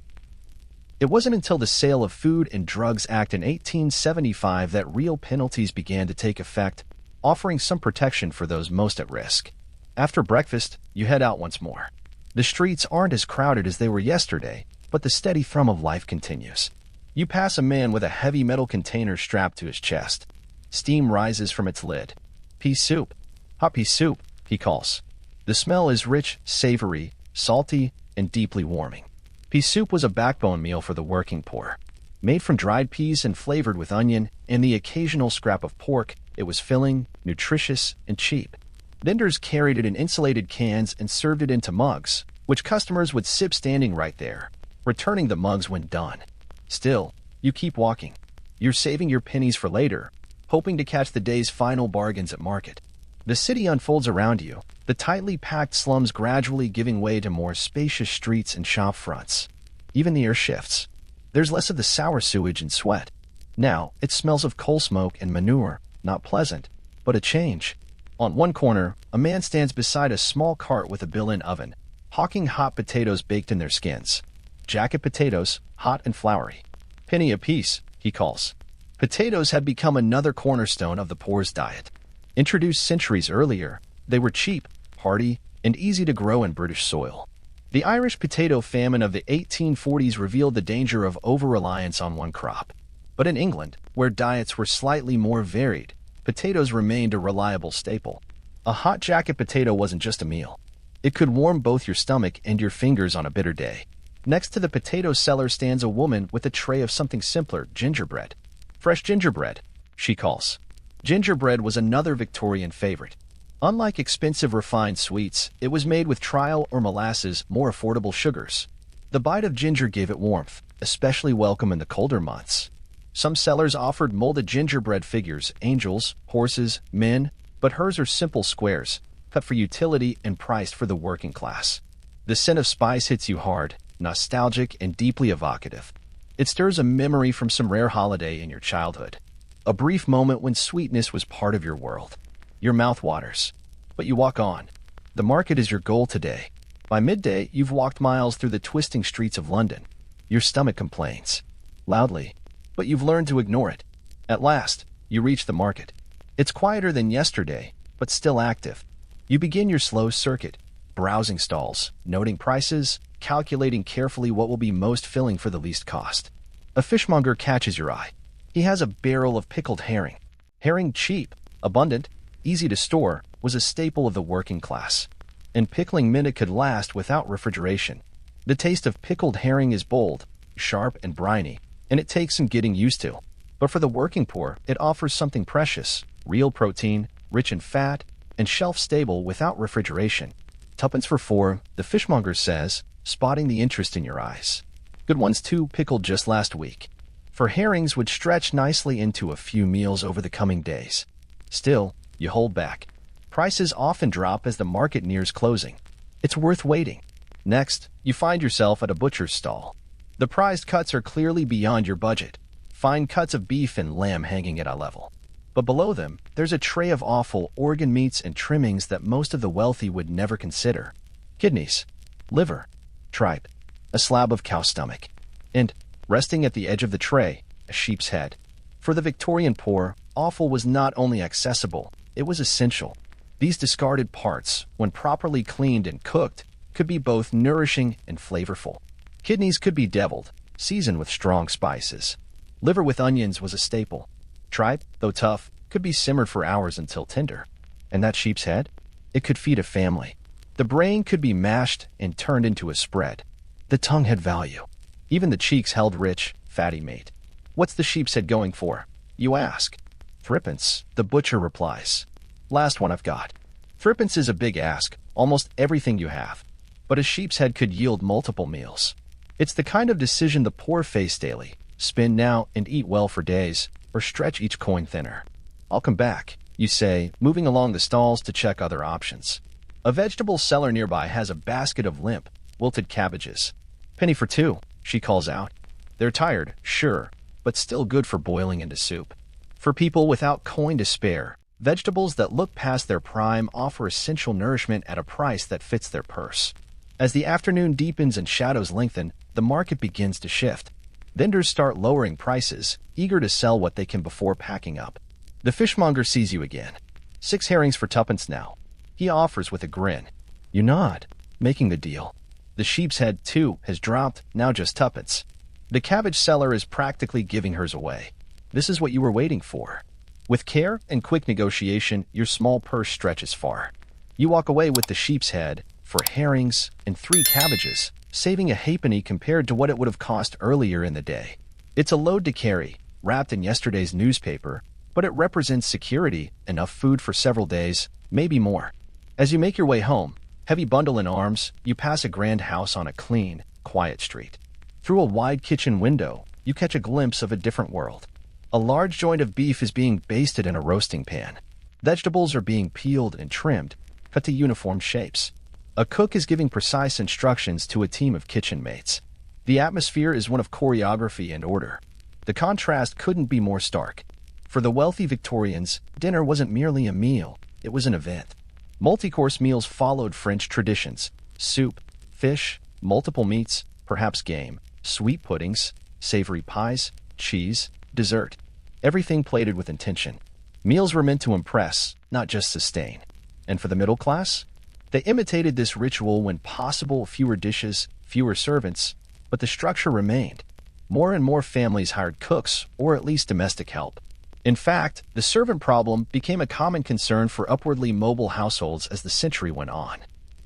It wasn't until the Sale of Food and Drugs Act in 1875 that real penalties began to take effect, offering some protection for those most at risk. After breakfast, you head out once more. The streets aren't as crowded as they were yesterday, but the steady thrum of life continues. You pass a man with a heavy metal container strapped to his chest. Steam rises from its lid. Pea soup. Hot pea soup, he calls. The smell is rich, savory, salty, and deeply warming. Pea soup was a backbone meal for the working poor. Made from dried peas and flavored with onion and the occasional scrap of pork, it was filling, nutritious, and cheap. Vendors carried it in insulated cans and served it into mugs, which customers would sip standing right there, returning the mugs when done. Still, you keep walking. You're saving your pennies for later, hoping to catch the day's final bargains at market. The city unfolds around you, the tightly packed slums gradually giving way to more spacious streets and shop fronts. Even the air shifts. There's less of the sour sewage and sweat. Now, it smells of coal smoke and manure, not pleasant, but a change. On one corner, a man stands beside a small cart with a built-in oven, hawking hot potatoes baked in their skins. Jacket potatoes, hot and floury. Penny apiece, he calls. Potatoes had become another cornerstone of the poor's diet. Introduced centuries earlier, they were cheap, hearty, and easy to grow in British soil. The Irish potato famine of the 1840s revealed the danger of over-reliance on one crop. But in England, where diets were slightly more varied, potatoes remained a reliable staple. A hot jacket potato wasn't just a meal. It could warm both your stomach and your fingers on a bitter day. Next to the potato seller stands a woman with a tray of something simpler, gingerbread. Fresh gingerbread, she calls. Gingerbread was another Victorian favorite. Unlike expensive refined sweets, it was made with trial or molasses, more affordable sugars. The bite of ginger gave it warmth, especially welcome in the colder months. Some sellers offered molded gingerbread figures, angels, horses, men, but hers are simple squares, cut for utility and priced for the working class. The scent of spice hits you hard, nostalgic and deeply evocative. It stirs a memory from some rare holiday in your childhood. A brief moment when sweetness was part of your world. Your mouth waters. But you walk on. The market is your goal today. By midday, you've walked miles through the twisting streets of London. Your stomach complains. Loudly. But you've learned to ignore it. At last, you reach the market. It's quieter than yesterday, but still active. You begin your slow circuit, browsing stalls, noting prices, calculating carefully what will be most filling for the least cost. A fishmonger catches your eye. He has a barrel of pickled herring. Herring cheap, abundant, easy to store, was a staple of the working class. And pickling meant it could last without refrigeration. The taste of pickled herring is bold, sharp and briny, and it takes some getting used to. But for the working poor, it offers something precious, real protein, rich in fat, and shelf-stable without refrigeration. Tuppence for 4, the fishmonger says, spotting the interest in your eyes. Good ones too, pickled just last week. For herrings would stretch nicely into a few meals over the coming days. Still, you hold back. Prices often drop as the market nears closing. It's worth waiting. Next, you find yourself at a butcher's stall. The prized cuts are clearly beyond your budget. Fine cuts of beef and lamb hanging at eye level. But below them, there's a tray of awful organ meats and trimmings that most of the wealthy would never consider. Kidneys, liver, tripe, a slab of cow stomach, and, resting at the edge of the tray, a sheep's head. For the Victorian poor, offal was not only accessible, it was essential. These discarded parts, when properly cleaned and cooked, could be both nourishing and flavorful. Kidneys could be deviled, seasoned with strong spices. Liver with onions was a staple. Tripe, though tough, could be simmered for hours until tender. And that sheep's head? It could feed a family. The brain could be mashed and turned into a spread. The tongue had value. Even the cheeks held rich, fatty meat. What's the sheep's head going for? You ask. Threepence, the butcher replies. Last one I've got. Threepence is a big ask, almost everything you have. But a sheep's head could yield multiple meals. It's the kind of decision the poor face daily. Spend now and eat well for days, or stretch each coin thinner. I'll come back, you say, moving along the stalls to check other options. A vegetable seller nearby has a basket of limp, wilted cabbages. Penny for 2, she calls out. They're tired, sure, but still good for boiling into soup. For people without coin to spare, vegetables that look past their prime offer essential nourishment at a price that fits their purse. As the afternoon deepens and shadows lengthen, the market begins to shift. Vendors start lowering prices, eager to sell what they can before packing up. The fishmonger sees you again. 6 herrings for tuppence now. He offers with a grin. You nod, making the deal. The sheep's head, too, has dropped, now just tuppence. The cabbage seller is practically giving hers away. This is what you were waiting for. With care and quick negotiation, your small purse stretches far. You walk away with the sheep's head, 4 herrings, and 3 cabbages, saving a halfpenny compared to what it would have cost earlier in the day. It's a load to carry, wrapped in yesterday's newspaper, but it represents security, enough food for several days, maybe more. As you make your way home, heavy bundle in arms, you pass a grand house on a clean, quiet street. Through a wide kitchen window, you catch a glimpse of a different world. A large joint of beef is being basted in a roasting pan. Vegetables are being peeled and trimmed, cut to uniform shapes. A cook is giving precise instructions to a team of kitchen mates. The atmosphere is one of choreography and order. The contrast couldn't be more stark. For the wealthy Victorians, dinner wasn't merely a meal, it was an event. Multi-course meals followed French traditions: soup, fish, multiple meats, perhaps game, sweet puddings, savory pies, cheese, dessert. Everything plated with intention. Meals were meant to impress, not just sustain. And for the middle class? They imitated this ritual when possible: fewer dishes, fewer servants, but the structure remained. More and more families hired cooks, or at least domestic help. In fact, the servant problem became a common concern for upwardly mobile households as the century went on.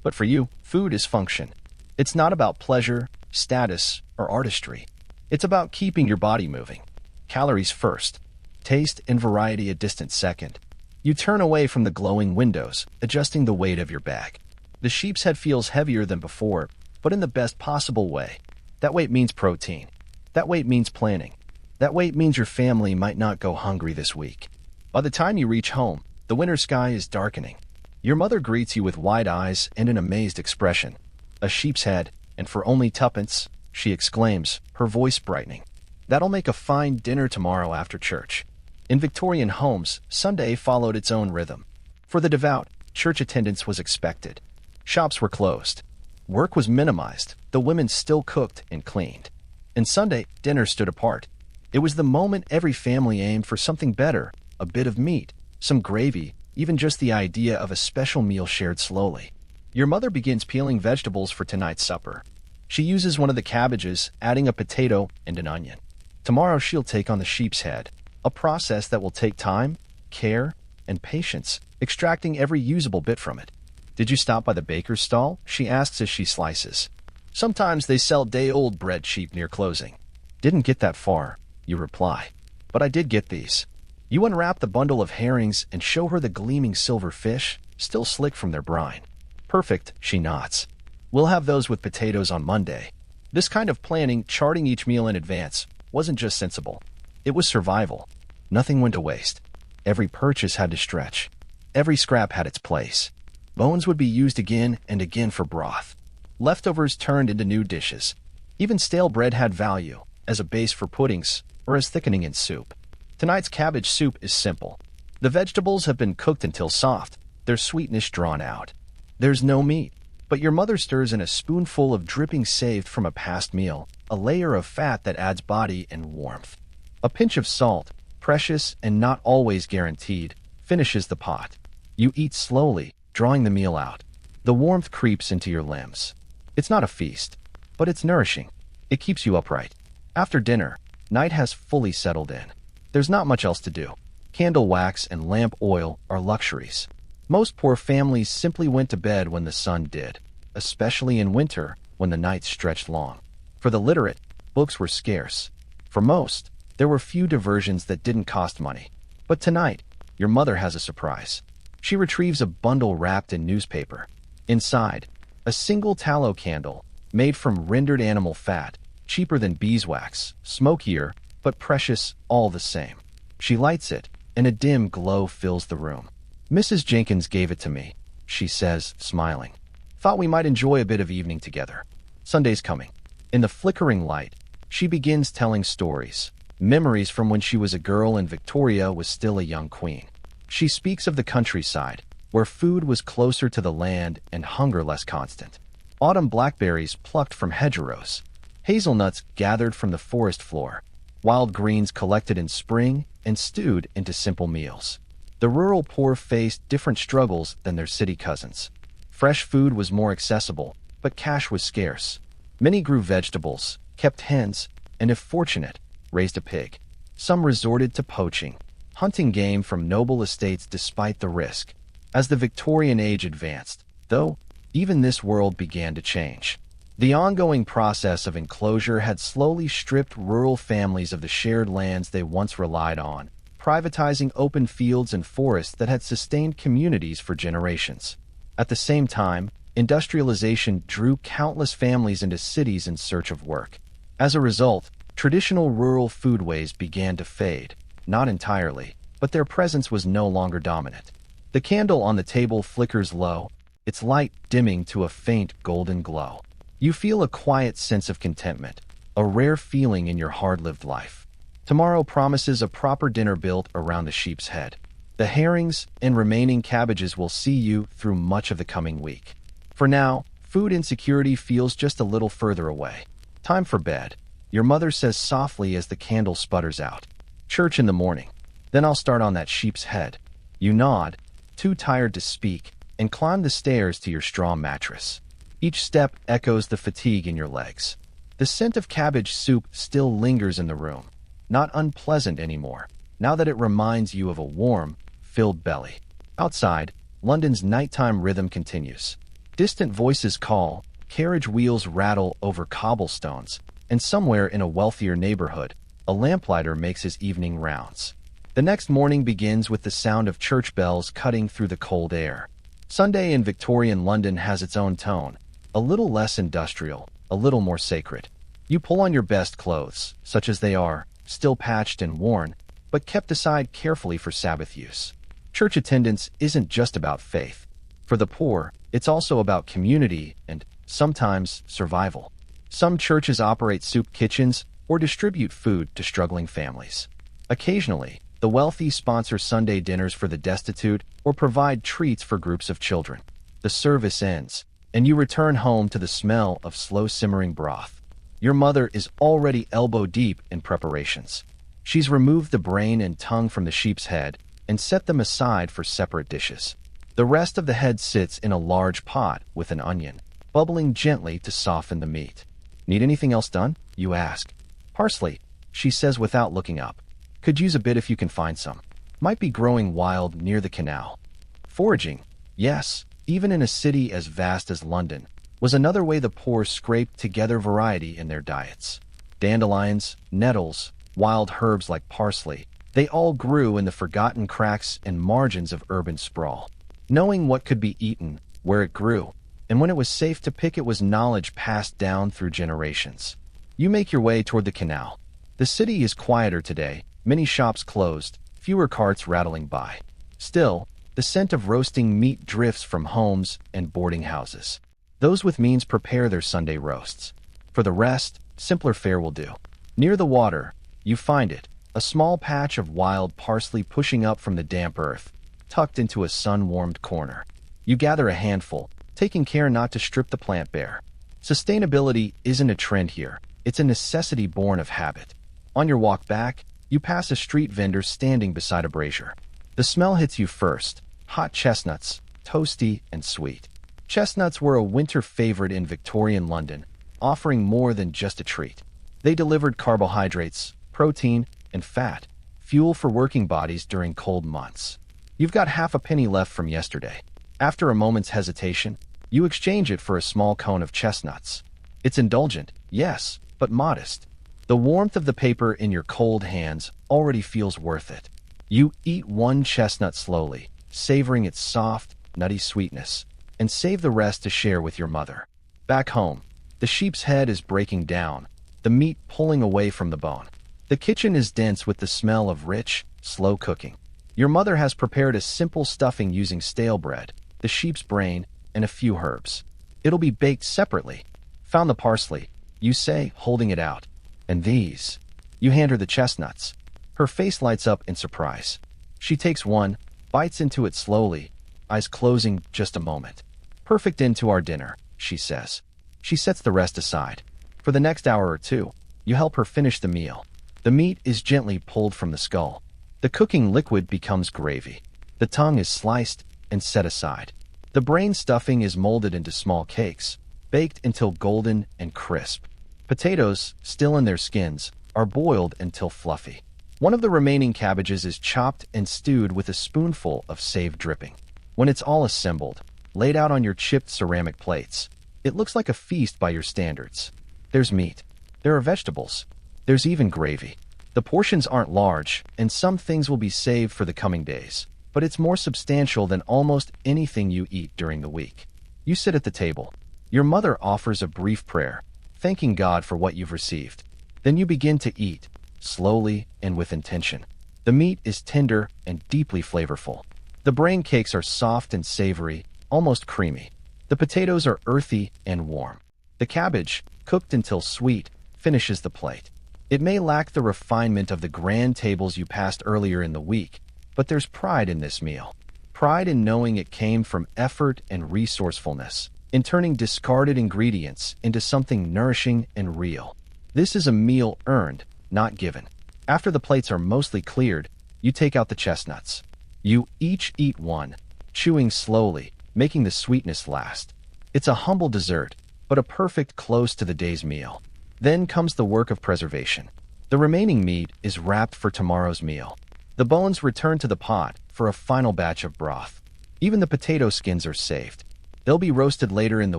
But for you, food is function. It's not about pleasure, status, or artistry. It's about keeping your body moving. Calories first, taste and variety a distant second. You turn away from the glowing windows, adjusting the weight of your bag. The sheep's head feels heavier than before, but in the best possible way. That weight means protein. That weight means planning. That weight means your family might not go hungry this week. By the time you reach home, the winter sky is darkening. Your mother greets you with wide eyes and an amazed expression. A sheep's head, and for only tuppence, she exclaims, her voice brightening. That'll make a fine dinner tomorrow after church. In Victorian homes, Sunday followed its own rhythm. For the devout, church attendance was expected. Shops were closed. Work was minimized, though women still cooked and cleaned. And Sunday, dinner stood apart. It was the moment every family aimed for something better: a bit of meat, some gravy, even just the idea of a special meal shared slowly. Your mother begins peeling vegetables for tonight's supper. She uses one of the cabbages, adding a potato and an onion. Tomorrow she'll take on the sheep's head, a process that will take time, care, and patience, extracting every usable bit from it. Did you stop by the baker's stall? She asks as she slices. Sometimes they sell day-old bread cheap near closing. Didn't get that far, you reply. But I did get these. You unwrap the bundle of herrings and show her the gleaming silver fish, still slick from their brine. Perfect, she nods. We'll have those with potatoes on Monday. This kind of planning, charting each meal in advance, wasn't just sensible. It was survival. Nothing went to waste. Every purchase had to stretch. Every scrap had its place. Bones would be used again and again for broth. Leftovers turned into new dishes. Even stale bread had value, as a base for puddings or as thickening in soup. Tonight's cabbage soup is simple. The vegetables have been cooked until soft, their sweetness drawn out. There's no meat, but your mother stirs in a spoonful of dripping saved from a past meal, a layer of fat that adds body and warmth. A pinch of salt, precious and not always guaranteed, finishes the pot. You eat slowly, drawing the meal out. The warmth creeps into your limbs. It's not a feast, but it's nourishing. It keeps you upright. After dinner, night has fully settled in. There's not much else to do. Candle wax and lamp oil are luxuries. Most poor families simply went to bed when the sun did, especially in winter when the nights stretched long. For the literate, books were scarce. For most, there were few diversions that didn't cost money. But tonight, your mother has a surprise. She retrieves a bundle wrapped in newspaper. Inside, a single tallow candle, made from rendered animal fat, cheaper than beeswax, smokier, but precious all the same. She lights it, and a dim glow fills the room. Mrs. Jenkins gave it to me, she says, smiling. Thought we might enjoy a bit of evening together. Sunday's coming. In the flickering light, she begins telling stories, memories from when she was a girl and Victoria was still a young queen. She speaks of the countryside, where food was closer to the land and hunger less constant. Autumn blackberries plucked from hedgerows, hazelnuts gathered from the forest floor, wild greens collected in spring and stewed into simple meals. The rural poor faced different struggles than their city cousins. Fresh food was more accessible, but cash was scarce. Many grew vegetables, kept hens, and if fortunate, raised a pig. Some resorted to poaching, hunting game from noble estates despite the risk. As the Victorian age advanced, though, even this world began to change. The ongoing process of enclosure had slowly stripped rural families of the shared lands they once relied on, privatizing open fields and forests that had sustained communities for generations. At the same time, industrialization drew countless families into cities in search of work. As a result, traditional rural foodways began to fade, not entirely, but their presence was no longer dominant. The candle on the table flickers low, its light dimming to a faint golden glow. You feel a quiet sense of contentment, a rare feeling in your hard-lived life. Tomorrow promises a proper dinner built around the sheep's head. The herrings and remaining cabbages will see you through much of the coming week. For now, food insecurity feels just a little further away. Time for bed, your mother says softly as the candle sputters out. Church in the morning. Then I'll start on that sheep's head. You nod, too tired to speak, and climb the stairs to your straw mattress. Each step echoes the fatigue in your legs. The scent of cabbage soup still lingers in the room, not unpleasant anymore, now that it reminds you of a warm, filled belly. Outside, London's nighttime rhythm continues. Distant voices call, carriage wheels rattle over cobblestones, and somewhere in a wealthier neighborhood, a lamplighter makes his evening rounds. The next morning begins with the sound of church bells cutting through the cold air. Sunday in Victorian London has its own tone, a little less industrial, a little more sacred. You pull on your best clothes, such as they are, still patched and worn, but kept aside carefully for Sabbath use. Church attendance isn't just about faith. For the poor, it's also about community and, sometimes, survival. Some churches operate soup kitchens or distribute food to struggling families. Occasionally, the wealthy sponsor Sunday dinners for the destitute or provide treats for groups of children. The service ends, and you return home to the smell of slow-simmering broth. Your mother is already elbow-deep in preparations. She's removed the brain and tongue from the sheep's head and set them aside for separate dishes. The rest of the head sits in a large pot with an onion, bubbling gently to soften the meat. Need anything else done? You ask. Parsley, she says without looking up. Could use a bit if you can find some. Might be growing wild near the canal. Foraging, yes, even in a city as vast as London, was another way the poor scraped together variety in their diets. Dandelions, nettles, wild herbs like parsley, they all grew in the forgotten cracks and margins of urban sprawl. Knowing what could be eaten, where it grew, and when it was safe to pick it was knowledge passed down through generations. You make your way toward the canal. The city is quieter today, many shops closed, fewer carts rattling by. Still, the scent of roasting meat drifts from homes and boarding houses. Those with means prepare their Sunday roasts. For the rest, simpler fare will do. Near the water, you find it, a small patch of wild parsley pushing up from the damp earth, tucked into a sun-warmed corner. You gather a handful, taking care not to strip the plant bare. Sustainability isn't a trend here, it's a necessity born of habit. On your walk back, you pass a street vendor standing beside a brazier. The smell hits you first, hot chestnuts, toasty and sweet. Chestnuts were a winter favorite in Victorian London, offering more than just a treat. They delivered carbohydrates, protein, and fat, fuel for working bodies during cold months. You've got half a penny left from yesterday. After a moment's hesitation, you exchange it for a small cone of chestnuts. It's indulgent, yes, but modest. The warmth of the paper in your cold hands already feels worth it. You eat one chestnut slowly, savoring its soft, nutty sweetness, and save the rest to share with your mother. Back home, the sheep's head is breaking down, the meat pulling away from the bone. The kitchen is dense with the smell of rich, slow cooking. Your mother has prepared a simple stuffing using stale bread, the sheep's brain, and a few herbs. It'll be baked separately. Found the parsley, you say, holding it out. And these. You hand her the chestnuts. Her face lights up in surprise. She takes one, bites into it slowly, eyes closing just a moment. Perfect end to our dinner, she says. She sets the rest aside. For the next hour or two, you help her finish the meal. The meat is gently pulled from the skull. The cooking liquid becomes gravy. The tongue is sliced and set aside. The brain stuffing is molded into small cakes, baked until golden and crisp. Potatoes, still in their skins, are boiled until fluffy. One of the remaining cabbages is chopped and stewed with a spoonful of saved dripping. When it's all assembled, laid out on your chipped ceramic plates, It looks like a feast by your standards. There's meat. There are vegetables. There's even gravy. The portions aren't large, and some things will be saved for the coming days, but it's more substantial than almost anything you eat during the week. You sit at the table. Your mother offers a brief prayer, thanking God for what you've received. Then you begin to eat, slowly and with intention. The meat is tender and deeply flavorful. The brain cakes are soft and savory, almost creamy. The potatoes are earthy and warm. The cabbage, cooked until sweet, finishes the plate. It may lack the refinement of the grand tables you passed earlier in the week, but there's pride in this meal. Pride in knowing it came from effort and resourcefulness, in turning discarded ingredients into something nourishing and real. This is a meal earned, not given. After the plates are mostly cleared, you take out the chestnuts. You each eat one, chewing slowly, making the sweetness last. It's a humble dessert, but a perfect close to the day's meal. Then comes the work of preservation. The remaining meat is wrapped for tomorrow's meal. The bones return to the pot for a final batch of broth. Even the potato skins are saved. They'll be roasted later in the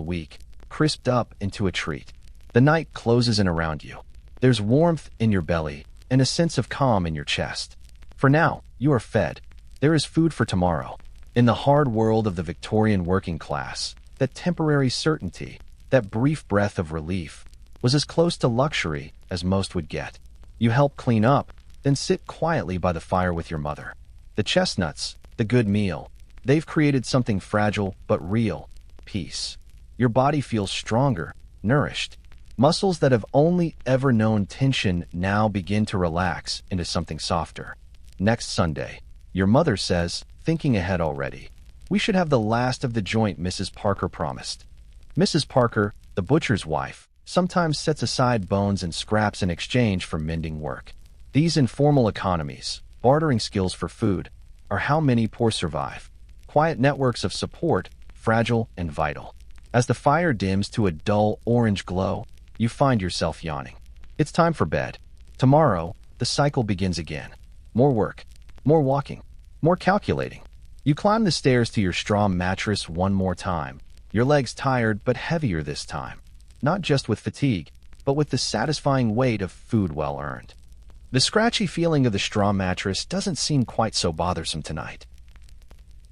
week, crisped up into a treat. The night closes in around you. There's warmth in your belly and a sense of calm in your chest. For now, you are fed. There is food for tomorrow. In the hard world of the Victorian working class, that temporary certainty, that brief breath of relief, was as close to luxury as most would get. You help clean up, then sit quietly by the fire with your mother. The chestnuts, the good meal, they've created something fragile but real, peace. Your body feels stronger, nourished. Muscles that have only ever known tension now begin to relax into something softer. Next Sunday, your mother says, thinking ahead already, we should have the last of the joint Mrs. Parker promised. Mrs. Parker, the butcher's wife, sometimes sets aside bones and scraps in exchange for mending work. These informal economies, bartering skills for food, are how many poor survive. Quiet networks of support, fragile and vital. As the fire dims to a dull orange glow, you find yourself yawning. It's time for bed. Tomorrow, the cycle begins again. More work, more walking, more calculating. You climb the stairs to your straw mattress one more time, your legs tired but heavier this time. Not just with fatigue, but with the satisfying weight of food well earned. The scratchy feeling of the straw mattress doesn't seem quite so bothersome tonight.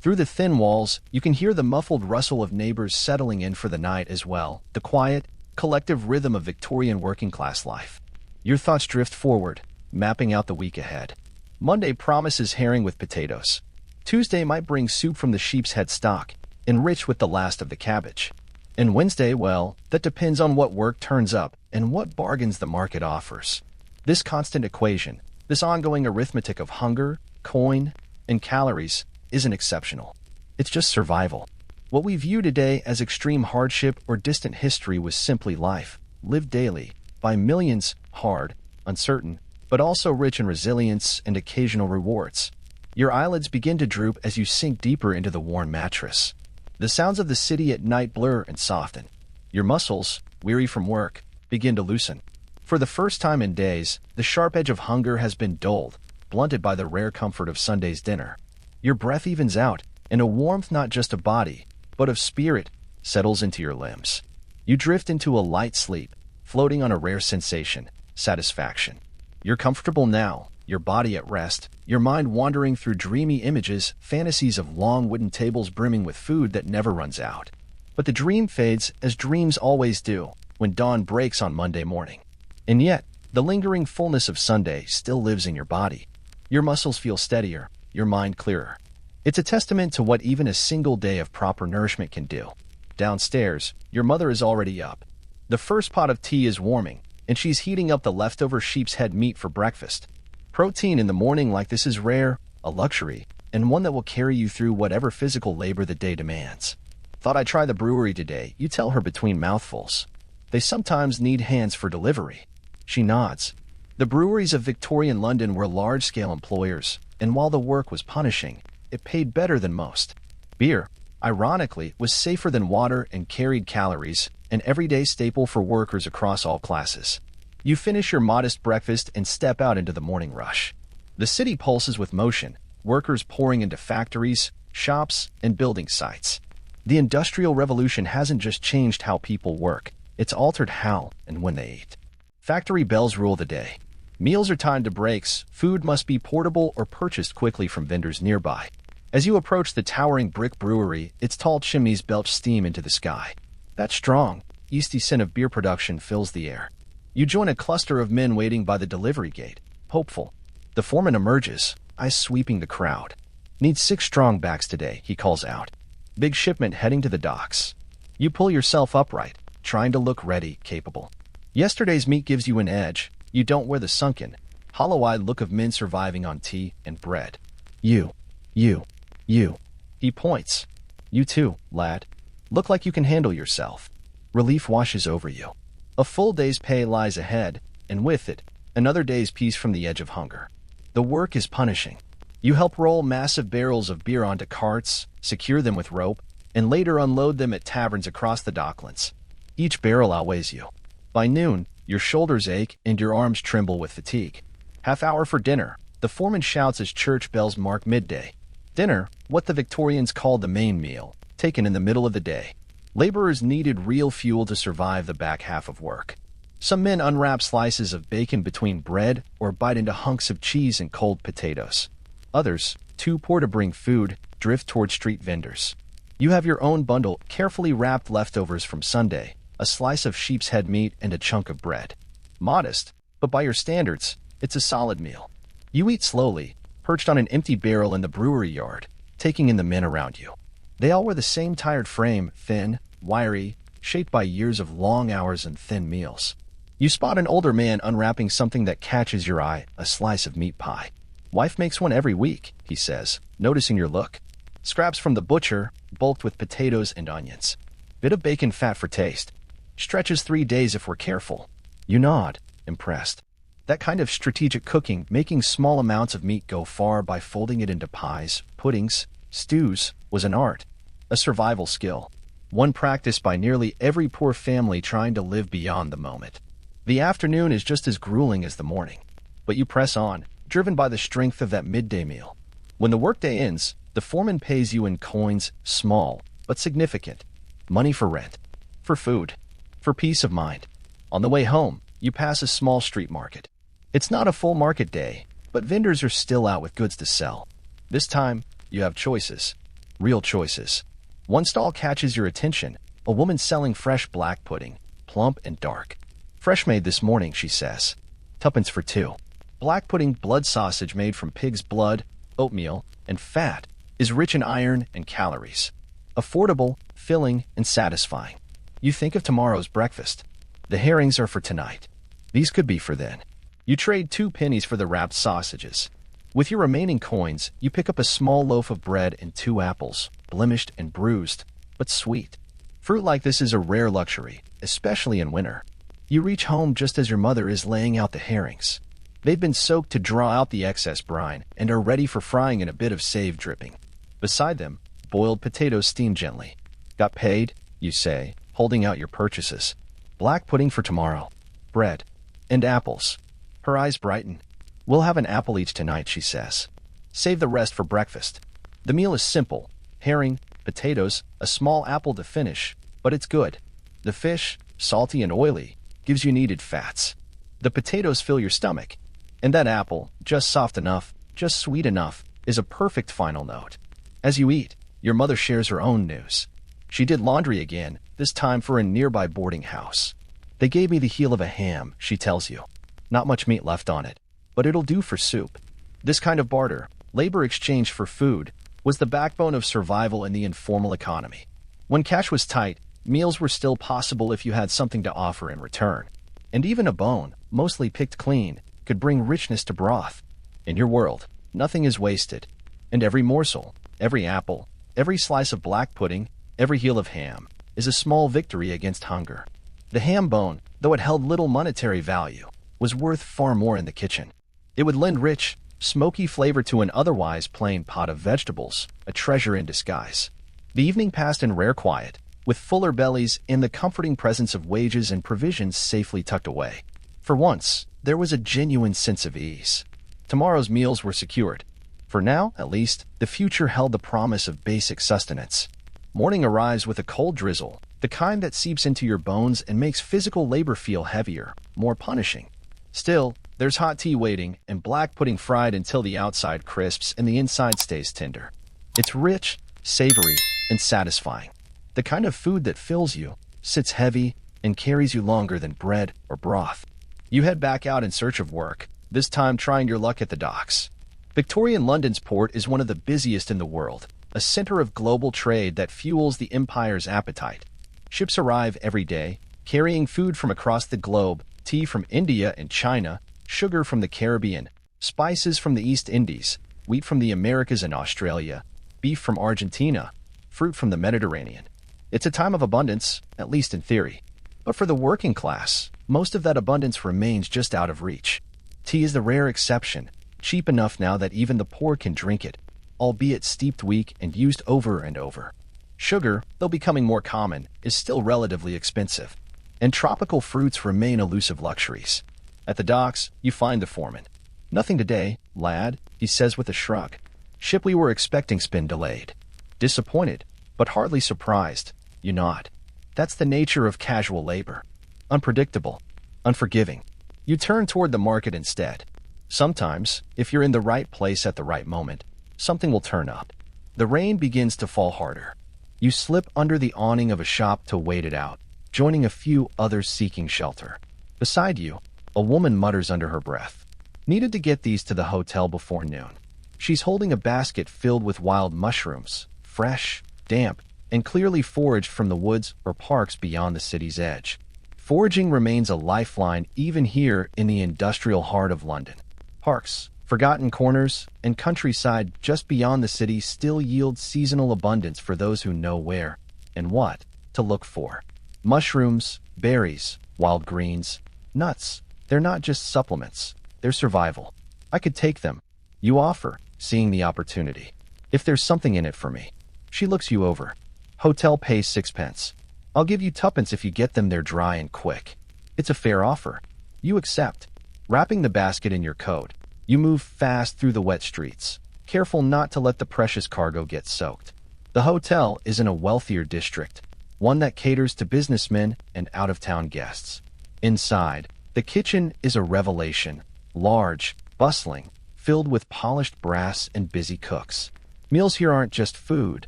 Through the thin walls, you can hear the muffled rustle of neighbors settling in for the night as well, the quiet, collective rhythm of Victorian working-class life. Your thoughts drift forward, mapping out the week ahead. Monday promises herring with potatoes. Tuesday might bring soup from the sheep's head stock, enriched with the last of the cabbage. And Wednesday, well, that depends on what work turns up and what bargains the market offers. This constant equation, this ongoing arithmetic of hunger, coin, and calories isn't exceptional. It's just survival. What we view today as extreme hardship or distant history was simply life, lived daily, by millions, hard, uncertain, but also rich in resilience and occasional rewards. Your eyelids begin to droop as you sink deeper into the worn mattress. The sounds of the city at night blur and soften. Your muscles, weary from work, begin to loosen. For the first time in days, the sharp edge of hunger has been dulled, blunted by the rare comfort of Sunday's dinner. Your breath evens out, and a warmth not just of body, but of spirit, settles into your limbs. You drift into a light sleep, floating on a rare sensation, satisfaction. You're comfortable now, your body at rest, your mind wandering through dreamy images, fantasies of long wooden tables brimming with food that never runs out. But the dream fades, as dreams always do, when dawn breaks on Monday morning. And yet, the lingering fullness of Sunday still lives in your body. Your muscles feel steadier, your mind clearer. It's a testament to what even a single day of proper nourishment can do. Downstairs, your mother is already up. The first pot of tea is warming, and she's heating up the leftover sheep's head meat for breakfast. Protein in the morning like this is rare, a luxury, and one that will carry you through whatever physical labor the day demands. Thought I'd try the brewery today, you tell her between mouthfuls. They sometimes need hands for delivery. She nods. The breweries of Victorian London were large-scale employers, and while the work was punishing, it paid better than most. Beer, ironically, was safer than water and carried calories, an everyday staple for workers across all classes. You finish your modest breakfast and step out into the morning rush. The city pulses with motion, workers pouring into factories, shops, and building sites. The Industrial Revolution hasn't just changed how people work, it's altered how and when they eat. Factory bells rule the day. Meals are timed to breaks, food must be portable or purchased quickly from vendors nearby. As you approach the towering brick brewery, its tall chimneys belch steam into the sky. That strong, yeasty scent of beer production fills the air. You join a cluster of men waiting by the delivery gate, hopeful. The foreman emerges, eyes sweeping the crowd. "Need 6 strong backs today," he calls out. Big shipment heading to the docks. You pull yourself upright, trying to look ready, capable. Yesterday's meat gives you an edge. You don't wear the sunken, hollow-eyed look of men surviving on tea and bread. You. He points. You too, lad. Look like you can handle yourself. Relief washes over you. A full day's pay lies ahead, and with it, another day's peace from the edge of hunger. The work is punishing. You help roll massive barrels of beer onto carts, secure them with rope, and later unload them at taverns across the docklands. Each barrel outweighs you. By noon, your shoulders ache and your arms tremble with fatigue. Half hour for dinner, the foreman shouts as church bells mark midday. Dinner, what the Victorians called the main meal, taken in the middle of the day. Laborers needed real fuel to survive the back half of work. Some men unwrap slices of bacon between bread or bite into hunks of cheese and cold potatoes. Others, too poor to bring food, drift toward street vendors. You have your own bundle, carefully wrapped leftovers from Sunday, a slice of sheep's head meat and a chunk of bread. Modest, but by your standards, it's a solid meal. You eat slowly, perched on an empty barrel in the brewery yard, taking in the men around you. They all wear the same tired frame, thin, wiry, shaped by years of long hours and thin meals. You spot an older man unwrapping something that catches your eye, a slice of meat pie. "Wife makes one every week," he says, noticing your look. Scraps from the butcher, bulked with potatoes and onions. Bit of bacon fat for taste. Stretches 3 days if we're careful. You nod, impressed. That kind of strategic cooking, making small amounts of meat go far by folding it into pies, puddings, stews, was an art, a survival skill, one practiced by nearly every poor family trying to live beyond the moment. The afternoon is just as grueling as the morning, but you press on, driven by the strength of that midday meal. When the workday ends, the foreman pays you in coins, small but significant. Money for rent, for food, for peace of mind. On the way home, you pass a small street market. It's not a full market day, but vendors are still out with goods to sell. This time, you have choices. Real choices. One stall catches your attention, a woman selling fresh black pudding, plump and dark. "Fresh made this morning," she says. "Tuppence for 2. Black pudding, blood sausage made from pig's blood, oatmeal, and fat, is rich in iron and calories. Affordable, filling, and satisfying. You think of tomorrow's breakfast. The herrings are for tonight. These could be for then. You trade 2 pennies for the wrapped sausages. With your remaining coins, you pick up a small loaf of bread and 2 apples, blemished and bruised, but sweet. Fruit like this is a rare luxury, especially in winter. You reach home just as your mother is laying out the herrings. They've been soaked to draw out the excess brine and are ready for frying in a bit of save dripping. Beside them, boiled potatoes steam gently. "Got paid?" you say, holding out your purchases. "Black pudding for tomorrow. Bread. And apples." Her eyes brighten. "We'll have an apple each tonight," she says. "Save the rest for breakfast." The meal is simple. Herring, potatoes, a small apple to finish, but it's good. The fish, salty and oily, gives you needed fats. The potatoes fill your stomach. And that apple, just soft enough, just sweet enough, is a perfect final note. As you eat, your mother shares her own news. She did laundry again, this time for a nearby boarding house. "They gave me the heel of a ham," she tells you. "Not much meat left on it, but it'll do for soup." This kind of barter, labor exchange for food, was the backbone of survival in the informal economy. When cash was tight, meals were still possible if you had something to offer in return. And even a bone, mostly picked clean, could bring richness to broth. In your world, nothing is wasted, and every morsel, every apple, every slice of black pudding, every heel of ham, is a small victory against hunger. The ham bone, though it held little monetary value, was worth far more in the kitchen. It would lend rich, smoky flavor to an otherwise plain pot of vegetables, a treasure in disguise. The evening passed in rare quiet, with fuller bellies and the comforting presence of wages and provisions safely tucked away. For once, there was a genuine sense of ease. Tomorrow's meals were secured. For now, at least, the future held the promise of basic sustenance. Morning arrives with a cold drizzle, the kind that seeps into your bones and makes physical labor feel heavier, more punishing. Still, there's hot tea waiting and black pudding fried until the outside crisps and the inside stays tender. It's rich, savory, and satisfying. The kind of food that fills you, sits heavy, and carries you longer than bread or broth. You head back out in search of work, this time trying your luck at the docks. Victorian London's port is one of the busiest in the world, a center of global trade that fuels the empire's appetite. Ships arrive every day, carrying food from across the globe, tea from India and China, sugar from the Caribbean, spices from the East Indies, wheat from the Americas and Australia, beef from Argentina, fruit from the Mediterranean. It's a time of abundance, at least in theory. But for the working class, most of that abundance remains just out of reach. Tea is the rare exception, cheap enough now that even the poor can drink it, albeit steeped weak and used over and over. Sugar, though becoming more common, is still relatively expensive, and tropical fruits remain elusive luxuries. At the docks, you find the foreman. "Nothing today, lad," he says with a shrug. "Ship we were expecting's been delayed." Disappointed, but hardly surprised, you nod. That's the nature of casual labor. Unpredictable, unforgiving. You turn toward the market instead. Sometimes, if you're in the right place at the right moment, something will turn up. The rain begins to fall harder. You slip under the awning of a shop to wait it out, joining a few others seeking shelter. Beside you, a woman mutters under her breath. "Needed to get these to the hotel before noon." She's holding a basket filled with wild mushrooms, fresh, damp, and clearly foraged from the woods or parks beyond the city's edge. Foraging remains a lifeline even here in the industrial heart of London. Parks, forgotten corners, and countryside just beyond the city still yield seasonal abundance for those who know where and what to look for. Mushrooms, berries, wild greens, nuts. They're not just supplements, they're survival. I could take them, you offer, seeing the opportunity. If there's something in it for me. She looks you over. Hotel pays 6 pence. I'll give you 2 pence if you get them there dry and quick. It's a fair offer. You accept. Wrapping the basket in your coat, you move fast through the wet streets, careful not to let the precious cargo get soaked. The hotel is in a wealthier district, one that caters to businessmen and out-of-town guests. Inside, the kitchen is a revelation, large, bustling, filled with polished brass and busy cooks. Meals here aren't just food,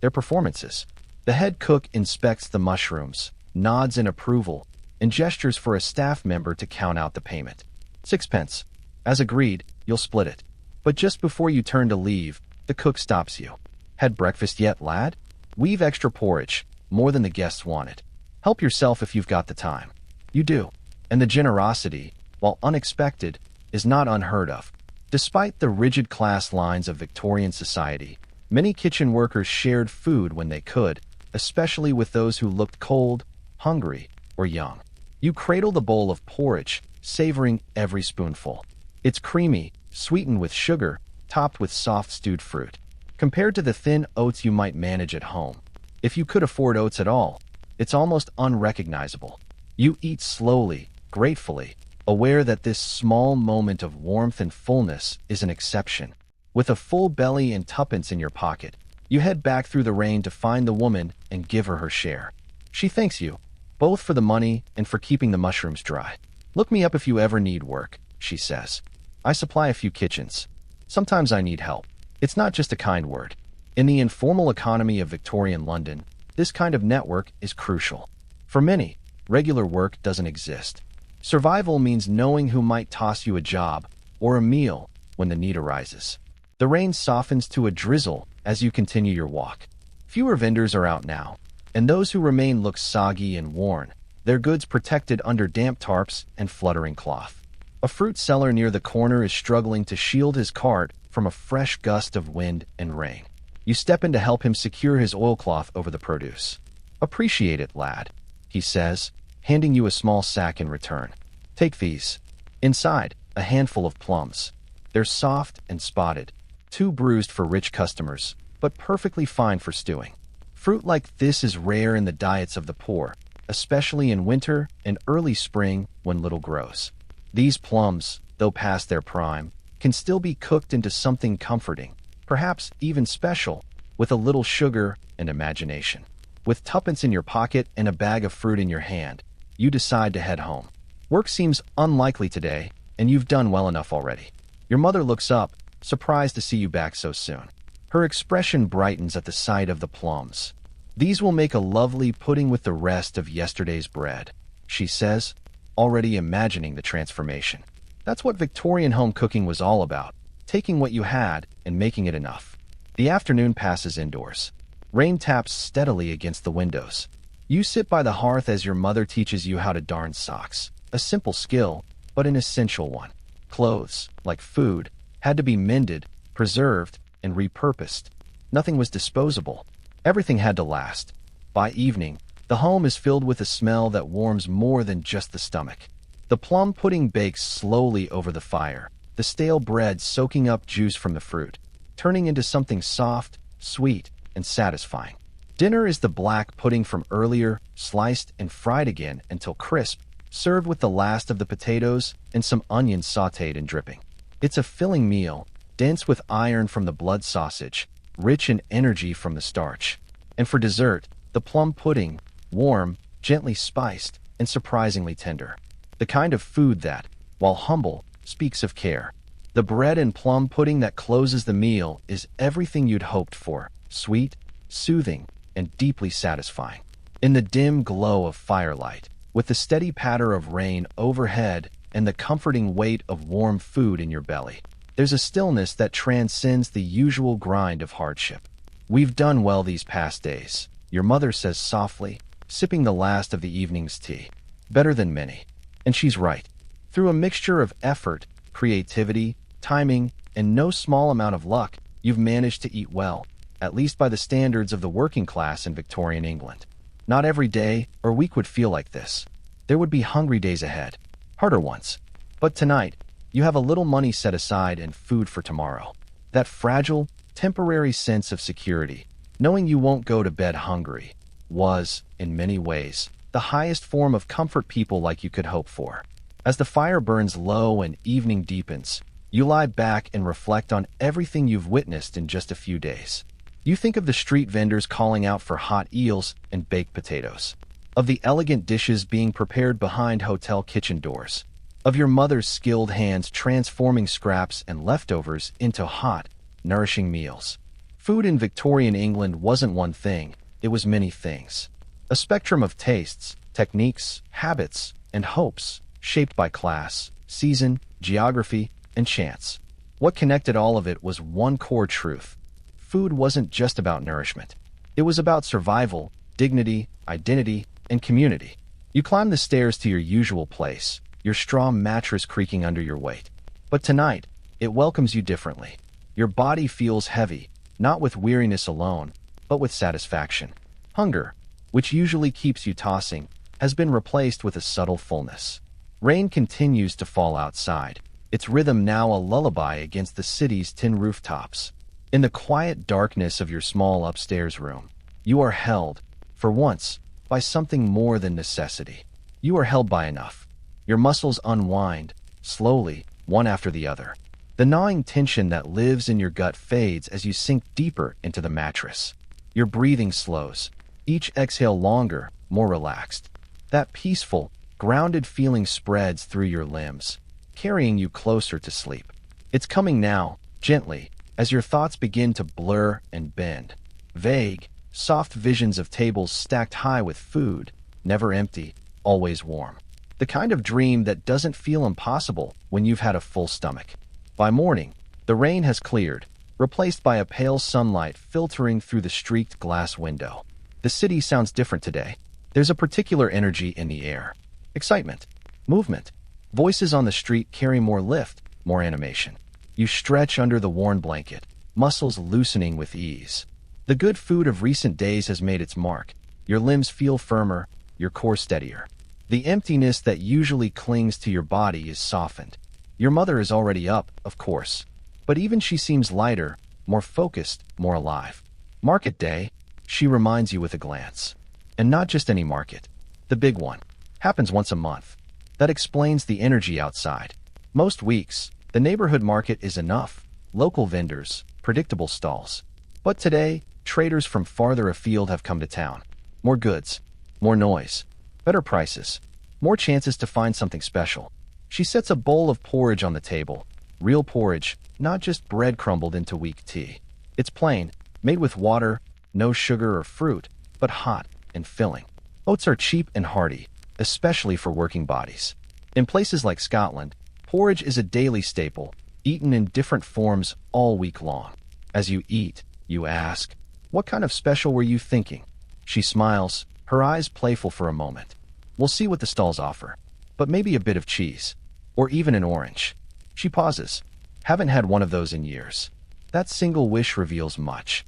they're performances. The head cook inspects the mushrooms, nods in approval, and gestures for a staff member to count out the payment. 6 pence. As agreed, you'll split it. But just before you turn to leave, the cook stops you. "Had breakfast yet, lad? We've extra porridge, more than the guests wanted. Help yourself if you've got the time." You do. And the generosity, while unexpected, is not unheard of. Despite the rigid class lines of Victorian society, many kitchen workers shared food when they could, especially with those who looked cold, hungry, or young. You cradle the bowl of porridge, savoring every spoonful. It's creamy, sweetened with sugar, topped with soft stewed fruit. Compared to the thin oats you might manage at home, if you could afford oats at all, it's almost unrecognizable. You eat slowly, gratefully, aware that this small moment of warmth and fullness is an exception. With a full belly and 2 pence in your pocket, you head back through the rain to find the woman and give her her share. She thanks you, both for the money and for keeping the mushrooms dry. "Look me up if you ever need work," she says. "I supply a few kitchens. Sometimes I need help." It's not just a kind word. In the informal economy of Victorian London, this kind of network is crucial. For many, regular work doesn't exist. Survival means knowing who might toss you a job or a meal when the need arises. The rain softens to a drizzle as you continue your walk. Fewer vendors are out now, and those who remain look soggy and worn, their goods protected under damp tarps and fluttering cloth. A fruit seller near the corner is struggling to shield his cart from a fresh gust of wind and rain. You step in to help him secure his oilcloth over the produce. "Appreciate it, lad," he says, handing you a small sack in return. "Take these." Inside, a handful of plums. They're soft and spotted, too bruised for rich customers, but perfectly fine for stewing. Fruit like this is rare in the diets of the poor, especially in winter and early spring when little grows. These plums, though past their prime, can still be cooked into something comforting, perhaps even special, with a little sugar and imagination. With tuppence in your pocket and a bag of fruit in your hand, you decide to head home. Work seems unlikely today, and you've done well enough already. Your mother looks up, surprised to see you back so soon. Her expression brightens at the sight of the plums. "These will make a lovely pudding with the rest of yesterday's bread," she says, already imagining the transformation. That's what Victorian home cooking was all about, taking what you had and making it enough. The afternoon passes indoors. Rain taps steadily against the windows. You sit by the hearth as your mother teaches you how to darn socks. A simple skill, but an essential one. Clothes, like food, had to be mended, preserved, and repurposed. Nothing was disposable. Everything had to last. By evening, the home is filled with a smell that warms more than just the stomach. The plum pudding bakes slowly over the fire, the stale bread soaking up juice from the fruit, turning into something soft, sweet, and satisfying. Dinner is the black pudding from earlier, sliced and fried again until crisp, served with the last of the potatoes and some onions sautéed and dripping. It's a filling meal, dense with iron from the blood sausage, rich in energy from the starch. And for dessert, the plum pudding, warm, gently spiced, and surprisingly tender. The kind of food that, while humble, speaks of care. The bread and plum pudding that closes the meal is everything you'd hoped for, sweet, soothing, and deeply satisfying. In the dim glow of firelight, with the steady patter of rain overhead and the comforting weight of warm food in your belly, there's a stillness that transcends the usual grind of hardship. "We've done well these past days," your mother says softly, sipping the last of the evening's tea. "Better than many." And she's right. Through a mixture of effort, creativity, timing, and no small amount of luck, you've managed to eat well, at least by the standards of the working class in Victorian England. Not every day or week would feel like this. There would be hungry days ahead, harder ones. But tonight, you have a little money set aside and food for tomorrow. That fragile, temporary sense of security, knowing you won't go to bed hungry, was, in many ways, the highest form of comfort people like you could hope for. As the fire burns low and evening deepens, you lie back and reflect on everything you've witnessed in just a few days. You think of the street vendors calling out for hot eels and baked potatoes, of the elegant dishes being prepared behind hotel kitchen doors, of your mother's skilled hands transforming scraps and leftovers into hot, nourishing meals. Food in Victorian England wasn't one thing, it was many things. A spectrum of tastes, techniques, habits, and hopes, shaped by class, season, geography, and chance. What connected all of it was one core truth. Food wasn't just about nourishment. It was about survival, dignity, identity, and community. You climb the stairs to your usual place, your straw mattress creaking under your weight. But tonight, it welcomes you differently. Your body feels heavy, not with weariness alone, but with satisfaction. Hunger, which usually keeps you tossing, has been replaced with a subtle fullness. Rain continues to fall outside, its rhythm now a lullaby against the city's tin rooftops. In the quiet darkness of your small upstairs room, you are held, for once, by something more than necessity. You are held by enough. Your muscles unwind, slowly, one after the other. The gnawing tension that lives in your gut fades as you sink deeper into the mattress. Your breathing slows, each exhale longer, more relaxed. That peaceful, grounded feeling spreads through your limbs, carrying you closer to sleep. It's coming now, gently, as your thoughts begin to blur and bend. Vague, soft visions of tables stacked high with food, never empty, always warm. The kind of dream that doesn't feel impossible when you've had a full stomach. By morning, the rain has cleared, replaced by a pale sunlight filtering through the streaked glass window. The city sounds different today. There's a particular energy in the air. Excitement. Movement. Voices on the street carry more lift, more animation. You stretch under the worn blanket, muscles loosening with ease. The good food of recent days has made its mark. Your limbs feel firmer, your core steadier. The emptiness that usually clings to your body is softened. Your mother is already up, of course, but even she seems lighter, more focused, more alive. Market day, she reminds you with a glance. And not just any market. The big one. Happens once a month. That explains the energy outside. Most weeks, the neighborhood market is enough. Local vendors, predictable stalls. But today, traders from farther afield have come to town. More goods, more noise, better prices, more chances to find something special. She sets a bowl of porridge on the table. Real porridge, not just bread crumbled into weak tea. It's plain, made with water, no sugar or fruit, but hot and filling. Oats are cheap and hearty, especially for working bodies. In places like Scotland, porridge is a daily staple, eaten in different forms all week long. As you eat, you ask, "What kind of special were you thinking?" She smiles, her eyes playful for a moment. "We'll see what the stalls offer, but maybe a bit of cheese, or even an orange." She pauses. "Haven't had one of those in years." That single wish reveals much.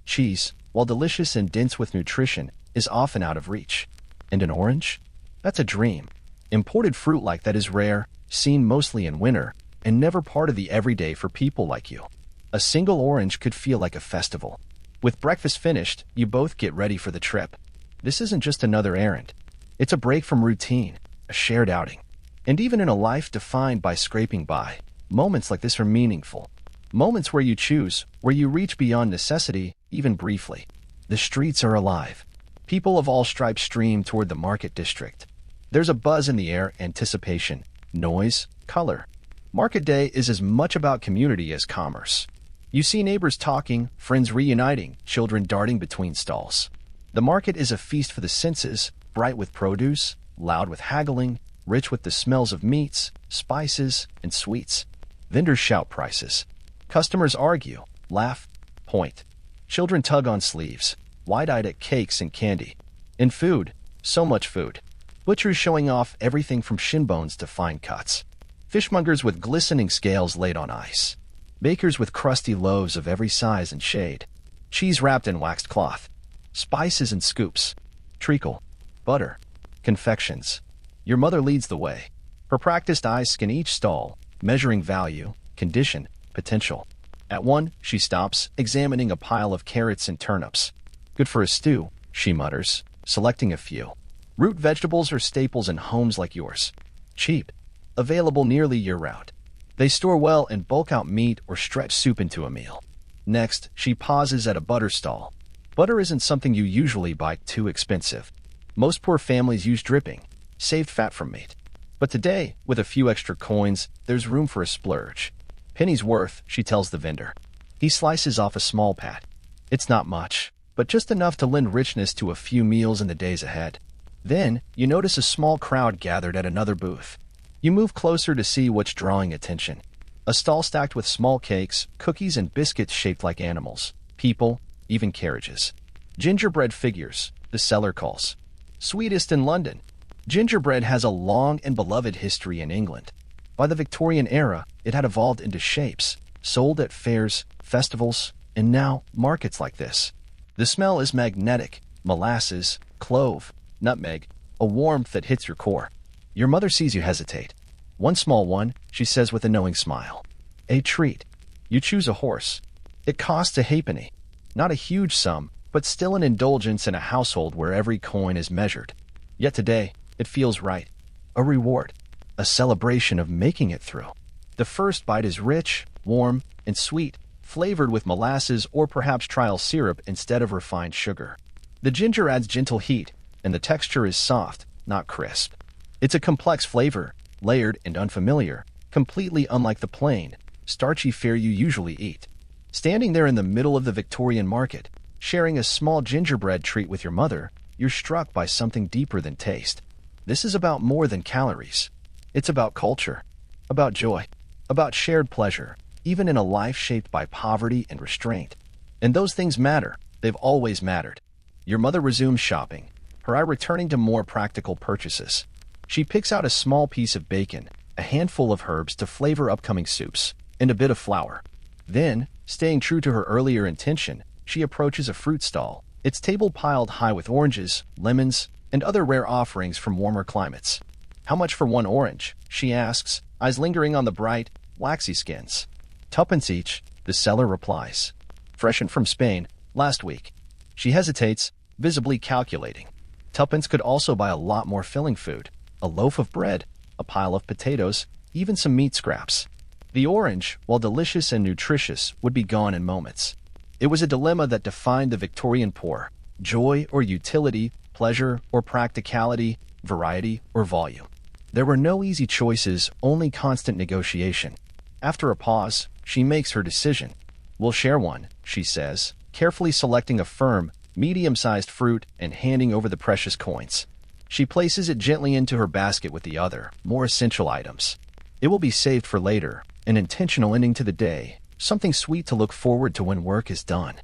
Cheese, while delicious and dense with nutrition, is often out of reach. And an orange? That's a dream. Imported fruit like that is rare, seen mostly in winter, and never part of the everyday for people like you. A single orange could feel like a festival. With breakfast finished, you both get ready for the trip. This isn't just another errand. It's a break from routine, a shared outing. And even in a life defined by scraping by, moments like this are meaningful. Moments where you choose, where you reach beyond necessity, even briefly. The streets are alive. People of all stripes stream toward the market district. There's a buzz in the air, anticipation, noise, color. Market day is as much about community as commerce. You see neighbors talking, friends reuniting, children darting between stalls. The market is a feast for the senses, bright with produce, loud with haggling, rich with the smells of meats, spices, and sweets. Vendors shout prices. Customers argue, laugh, point. Children tug on sleeves, wide-eyed at cakes and candy. In food, so much food. Butchers showing off everything from shin bones to fine cuts. Fishmongers with glistening scales laid on ice. Bakers with crusty loaves of every size and shade. Cheese wrapped in waxed cloth. Spices and scoops. Treacle. Butter. Confections. Your mother leads the way. Her practiced eyes scan each stall, measuring value, condition, potential. At one, she stops, examining a pile of carrots and turnips. "Good for a stew," she mutters, selecting a few. Root vegetables are staples in homes like yours. Cheap. Available nearly year-round. They store well and bulk out meat or stretch soup into a meal. Next, she pauses at a butter stall. Butter isn't something you usually buy, too expensive. Most poor families use dripping, saved fat from meat. But today, with a few extra coins, there's room for a splurge. "Penny's worth," she tells the vendor. He slices off a small pat. It's not much, but just enough to lend richness to a few meals in the days ahead. Then, you notice a small crowd gathered at another booth. You move closer to see what's drawing attention. A stall stacked with small cakes, cookies, and biscuits shaped like animals. People, even carriages. Gingerbread figures, the seller calls. Sweetest in London. Gingerbread has a long and beloved history in England. By the Victorian era, it had evolved into shapes, sold at fairs, festivals, and now markets like this. The smell is magnetic, molasses, clove, nutmeg, a warmth that hits your core. Your mother sees you hesitate. "One small one," she says with a knowing smile. "A treat." You choose a horse. It costs a halfpenny. Not a huge sum, but still an indulgence in a household where every coin is measured. Yet today, it feels right. A reward. A celebration of making it through. The first bite is rich, warm, and sweet, flavored with molasses or perhaps trial syrup instead of refined sugar. The ginger adds gentle heat, and the texture is soft, not crisp. It's a complex flavor, layered and unfamiliar, completely unlike the plain, starchy fare you usually eat. Standing there in the middle of the Victorian market, sharing a small gingerbread treat with your mother, you're struck by something deeper than taste. This is about more than calories. It's about culture, about joy, about shared pleasure, even in a life shaped by poverty and restraint. And those things matter. They've always mattered. Your mother resumes shopping, her eye returning to more practical purchases. She picks out a small piece of bacon, a handful of herbs to flavor upcoming soups, and a bit of flour. Then, staying true to her earlier intention, she approaches a fruit stall, its table piled high with oranges, lemons, and other rare offerings from warmer climates. "How much for one orange?" she asks, eyes lingering on the bright, waxy skins. "Tuppence each," the seller replies. "Freshened from Spain, last week." She hesitates, visibly calculating. Tuppence could also buy a lot more filling food. A loaf of bread, a pile of potatoes, even some meat scraps. The orange, while delicious and nutritious, would be gone in moments. It was a dilemma that defined the Victorian poor: joy or utility, pleasure or practicality, variety or volume. There were no easy choices, only constant negotiation. After a pause, she makes her decision. "We'll share one," she says, carefully selecting a firm, medium-sized fruit and handing over the precious coins. She places it gently into her basket with the other, more essential items. It will be saved for later, an intentional ending to the day, something sweet to look forward to when work is done.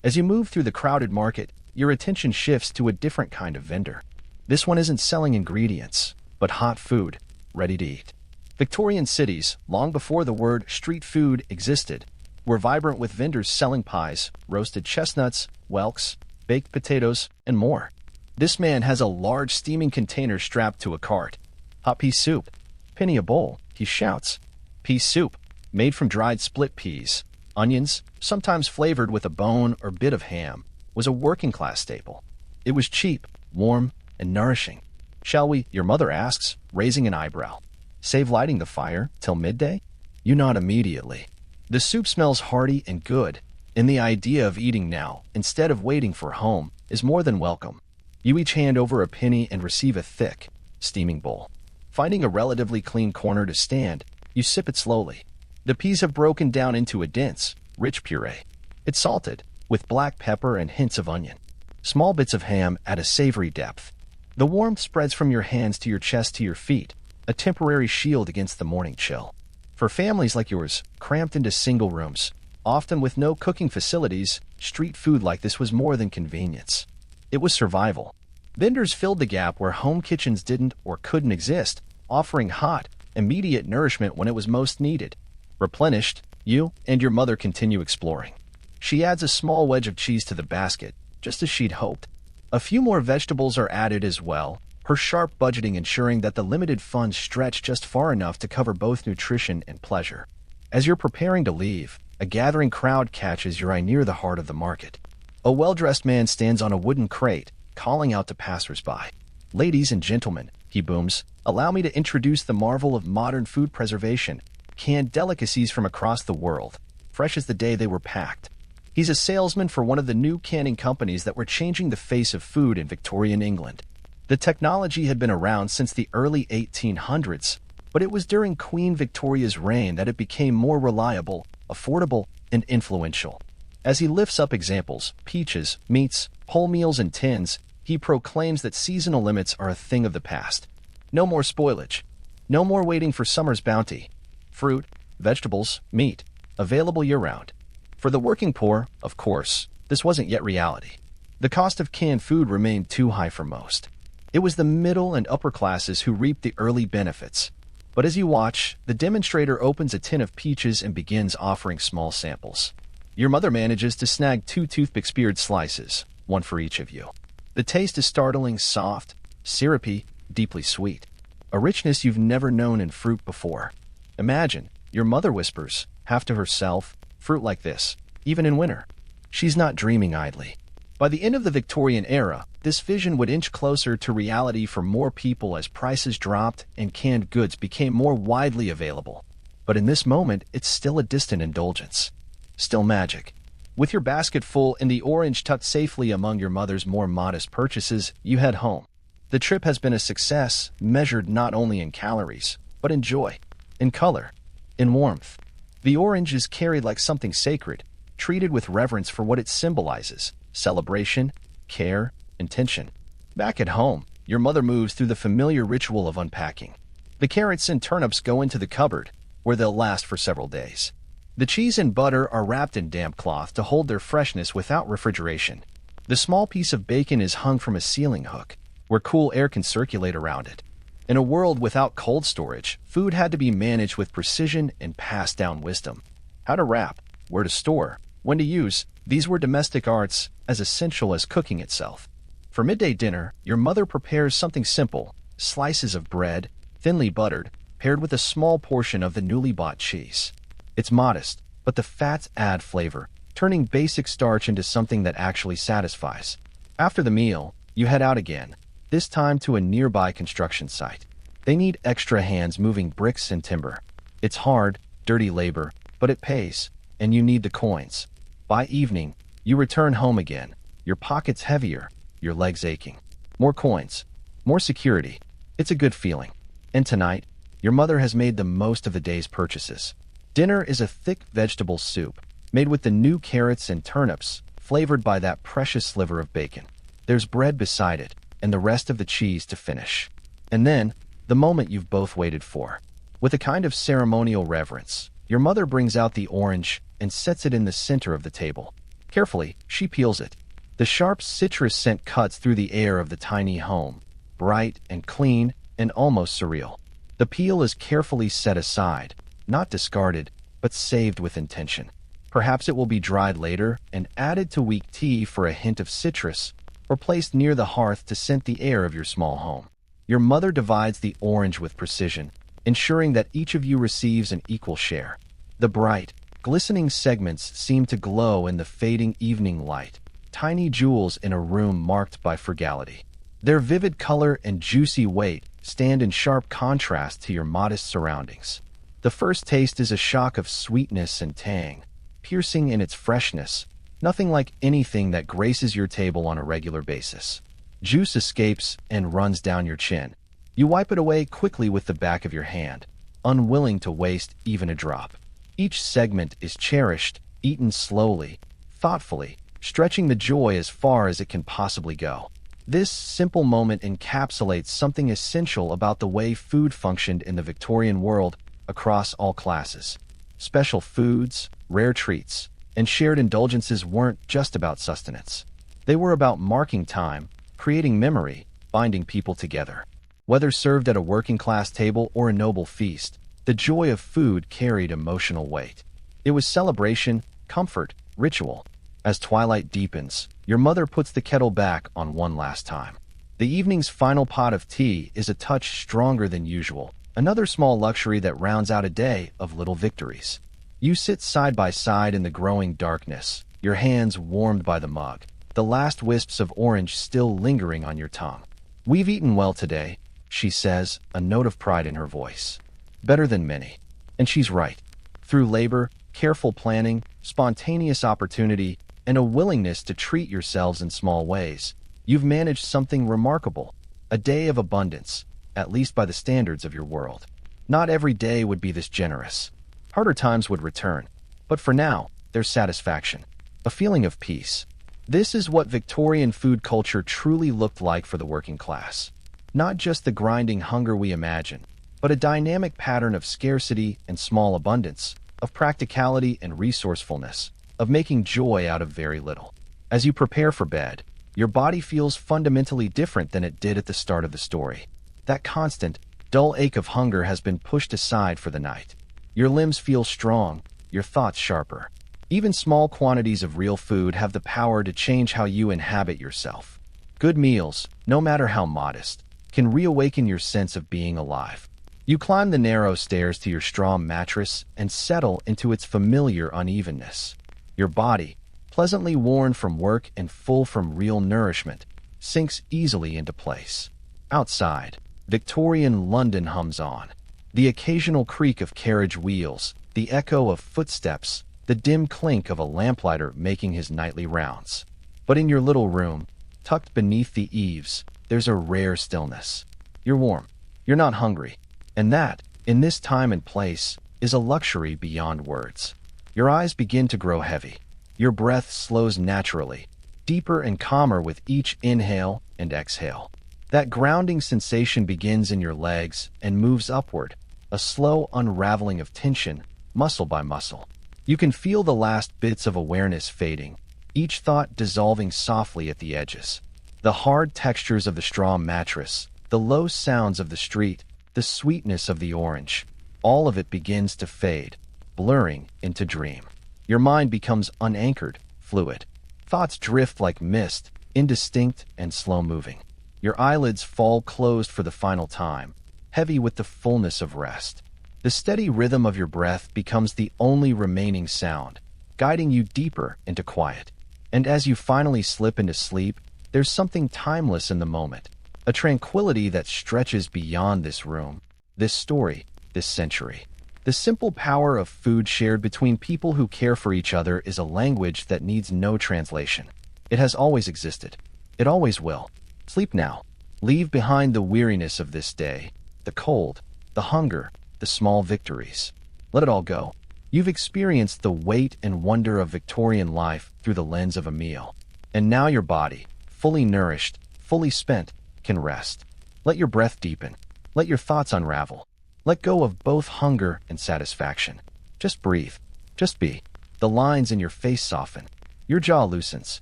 As you move through the crowded market, your attention shifts to a different kind of vendor. This one isn't selling ingredients, but hot food, ready to eat. Victorian cities, long before the word street food existed, were vibrant with vendors selling pies, roasted chestnuts, whelks, baked potatoes, and more. This man has a large steaming container strapped to a cart. "Hot pea soup. Penny a bowl," he shouts. Pea soup, made from dried split peas, onions, sometimes flavored with a bone or bit of ham, was a working-class staple. It was cheap, warm, and nourishing. "Shall we?" your mother asks, raising an eyebrow. "Save lighting the fire till midday?" You nod immediately. The soup smells hearty and good, and the idea of eating now, instead of waiting for home, is more than welcome. You each hand over a penny and receive a thick, steaming bowl. Finding a relatively clean corner to stand, you sip it slowly. The peas have broken down into a dense, rich puree. It's salted, with black pepper and hints of onion. Small bits of ham add a savory depth. The warmth spreads from your hands to your chest to your feet, a temporary shield against the morning chill. For families like yours, cramped into single rooms, often with no cooking facilities, street food like this was more than convenience. It was survival. Vendors filled the gap where home kitchens didn't or couldn't exist, offering hot, immediate nourishment when it was most needed. Replenished, you and your mother continue exploring. She adds a small wedge of cheese to the basket, just as she'd hoped. A few more vegetables are added as well, her sharp budgeting ensuring that the limited funds stretch just far enough to cover both nutrition and pleasure. As you're preparing to leave, a gathering crowd catches your eye near the heart of the market. A well-dressed man stands on a wooden crate, calling out to passers-by. "Ladies and gentlemen," he booms, "allow me to introduce the marvel of modern food preservation, canned delicacies from across the world, fresh as the day they were packed." He's a salesman for one of the new canning companies that were changing the face of food in Victorian England. The technology had been around since the early 1800s, but it was during Queen Victoria's reign that it became more reliable, affordable, and influential. As he lifts up examples, peaches, meats, wholemeals, and tins, he proclaims that seasonal limits are a thing of the past. No more spoilage. No more waiting for summer's bounty. Fruit, vegetables, meat, available year-round. For the working poor, of course, this wasn't yet reality. The cost of canned food remained too high for most. It was the middle and upper classes who reaped the early benefits. But as you watch, the demonstrator opens a tin of peaches and begins offering small samples. Your mother manages to snag 2 toothpick-speared slices, one for each of you. The taste is startling, soft, syrupy, deeply sweet. A richness you've never known in fruit before. Imagine, your mother whispers, half to herself, fruit like this, even in winter. She's not dreaming idly. By the end of the Victorian era, this vision would inch closer to reality for more people as prices dropped and canned goods became more widely available. But in this moment, it's still a distant indulgence. Still magic. With your basket full and the orange tucked safely among your mother's more modest purchases, you head home. The trip has been a success, measured not only in calories, but in joy, in color, in warmth. The orange is carried like something sacred, treated with reverence for what it symbolizes: celebration, care, intention. Back at home, your mother moves through the familiar ritual of unpacking. The carrots and turnips go into the cupboard, where they'll last for several days. The cheese and butter are wrapped in damp cloth to hold their freshness without refrigeration. The small piece of bacon is hung from a ceiling hook, where cool air can circulate around it. In a world without cold storage, food had to be managed with precision and passed down wisdom. How to wrap, where to store, when to use, these were domestic arts as essential as cooking itself. For midday dinner, your mother prepares something simple: slices of bread, thinly buttered, paired with a small portion of the newly bought cheese. It's modest, but the fats add flavor, turning basic starch into something that actually satisfies. After the meal, you head out again, this time to a nearby construction site. They need extra hands moving bricks and timber. It's hard, dirty labor, but it pays, and you need the coins. By evening, you return home again, your pockets heavier, your legs aching. More coins, more security. It's a good feeling. And tonight, your mother has made the most of the day's purchases. Dinner is a thick vegetable soup, made with the new carrots and turnips, flavored by that precious sliver of bacon. There's bread beside it, and the rest of the cheese to finish. And then, the moment you've both waited for. With a kind of ceremonial reverence, your mother brings out the orange and sets it in the center of the table. Carefully, she peels it. The sharp citrus scent cuts through the air of the tiny home, bright and clean and almost surreal. The peel is carefully set aside, not discarded, but saved with intention. Perhaps it will be dried later and added to weak tea for a hint of citrus, or placed near the hearth to scent the air of your small home. Your mother divides the orange with precision, ensuring that each of you receives an equal share. The bright, glistening segments seem to glow in the fading evening light, tiny jewels in a room marked by frugality. Their vivid color and juicy weight stand in sharp contrast to your modest surroundings. The first taste is a shock of sweetness and tang, piercing in its freshness, nothing like anything that graces your table on a regular basis. Juice escapes and runs down your chin. You wipe it away quickly with the back of your hand, unwilling to waste even a drop. Each segment is cherished, eaten slowly, thoughtfully, stretching the joy as far as it can possibly go. This simple moment encapsulates something essential about the way food functioned in the Victorian world across all classes. Special foods, rare treats, and shared indulgences weren't just about sustenance. They were about marking time, creating memory, binding people together. Whether served at a working-class table or a noble feast, the joy of food carried emotional weight. It was celebration, comfort, ritual. As twilight deepens, your mother puts the kettle back on one last time. The evening's final pot of tea is a touch stronger than usual, another small luxury that rounds out a day of little victories. You sit side by side in the growing darkness, your hands warmed by the mug, the last wisps of orange still lingering on your tongue. "We've eaten well today," she says, a note of pride in her voice. "Better than many." And she's right. Through labor, careful planning, spontaneous opportunity, and a willingness to treat yourselves in small ways, you've managed something remarkable. A day of abundance, at least by the standards of your world. Not every day would be this generous. Harder times would return. But for now, there's satisfaction. A feeling of peace. This is what Victorian food culture truly looked like for the working class. Not just the grinding hunger we imagine, but a dynamic pattern of scarcity and small abundance, of practicality and resourcefulness, of making joy out of very little. As you prepare for bed, your body feels fundamentally different than it did at the start of the story. That constant, dull ache of hunger has been pushed aside for the night. Your limbs feel strong, your thoughts sharper. Even small quantities of real food have the power to change how you inhabit yourself. Good meals, no matter how modest, can reawaken your sense of being alive. You climb the narrow stairs to your straw mattress and settle into its familiar unevenness. Your body, pleasantly worn from work and full from real nourishment, sinks easily into place. Outside, Victorian London hums on. The occasional creak of carriage wheels, the echo of footsteps, the dim clink of a lamplighter making his nightly rounds. But in your little room, tucked beneath the eaves, there's a rare stillness. You're warm. You're not hungry. And that, in this time and place, is a luxury beyond words. Your eyes begin to grow heavy. Your breath slows naturally, deeper and calmer with each inhale and exhale. That grounding sensation begins in your legs and moves upward, a slow unraveling of tension, muscle by muscle. You can feel the last bits of awareness fading, each thought dissolving softly at the edges. The hard textures of the straw mattress, the low sounds of the street, the sweetness of the orange, all of it begins to fade, blurring into dream. Your mind becomes unanchored, fluid. Thoughts drift like mist, indistinct and slow-moving. Your eyelids fall closed for the final time, heavy with the fullness of rest. The steady rhythm of your breath becomes the only remaining sound, guiding you deeper into quiet. And as you finally slip into sleep, there's something timeless in the moment, a tranquility that stretches beyond this room, this story, this century. The simple power of food shared between people who care for each other is a language that needs no translation. It has always existed. It always will. Sleep now. Leave behind the weariness of this day, the cold, the hunger, the small victories. Let it all go. You've experienced the weight and wonder of Victorian life through the lens of a meal. And now your body, fully nourished, fully spent, can rest. Let your breath deepen. Let your thoughts unravel. Let go of both hunger and satisfaction. Just breathe. Just be. The lines in your face soften. Your jaw loosens.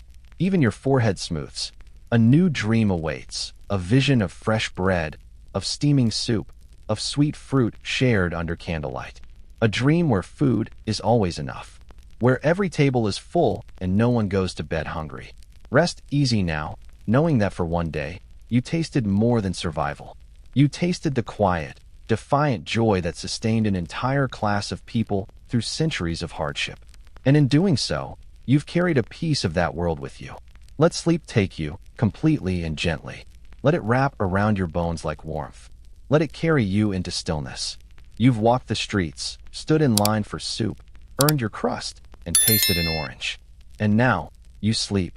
Even your forehead smooths. A new dream awaits. A vision of fresh bread, of steaming soup, of sweet fruit shared under candlelight. A dream where food is always enough. Where every table is full and no one goes to bed hungry. Rest easy now, knowing that for one day, you tasted more than survival. You tasted the quiet, defiant joy that sustained an entire class of people through centuries of hardship. And in doing so, you've carried a piece of that world with you. Let sleep take you, completely and gently. Let it wrap around your bones like warmth. Let it carry you into stillness. You've walked the streets, stood in line for soup, earned your crust, and tasted an orange. And now, you sleep.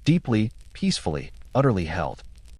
Deeply, peacefully, utterly held.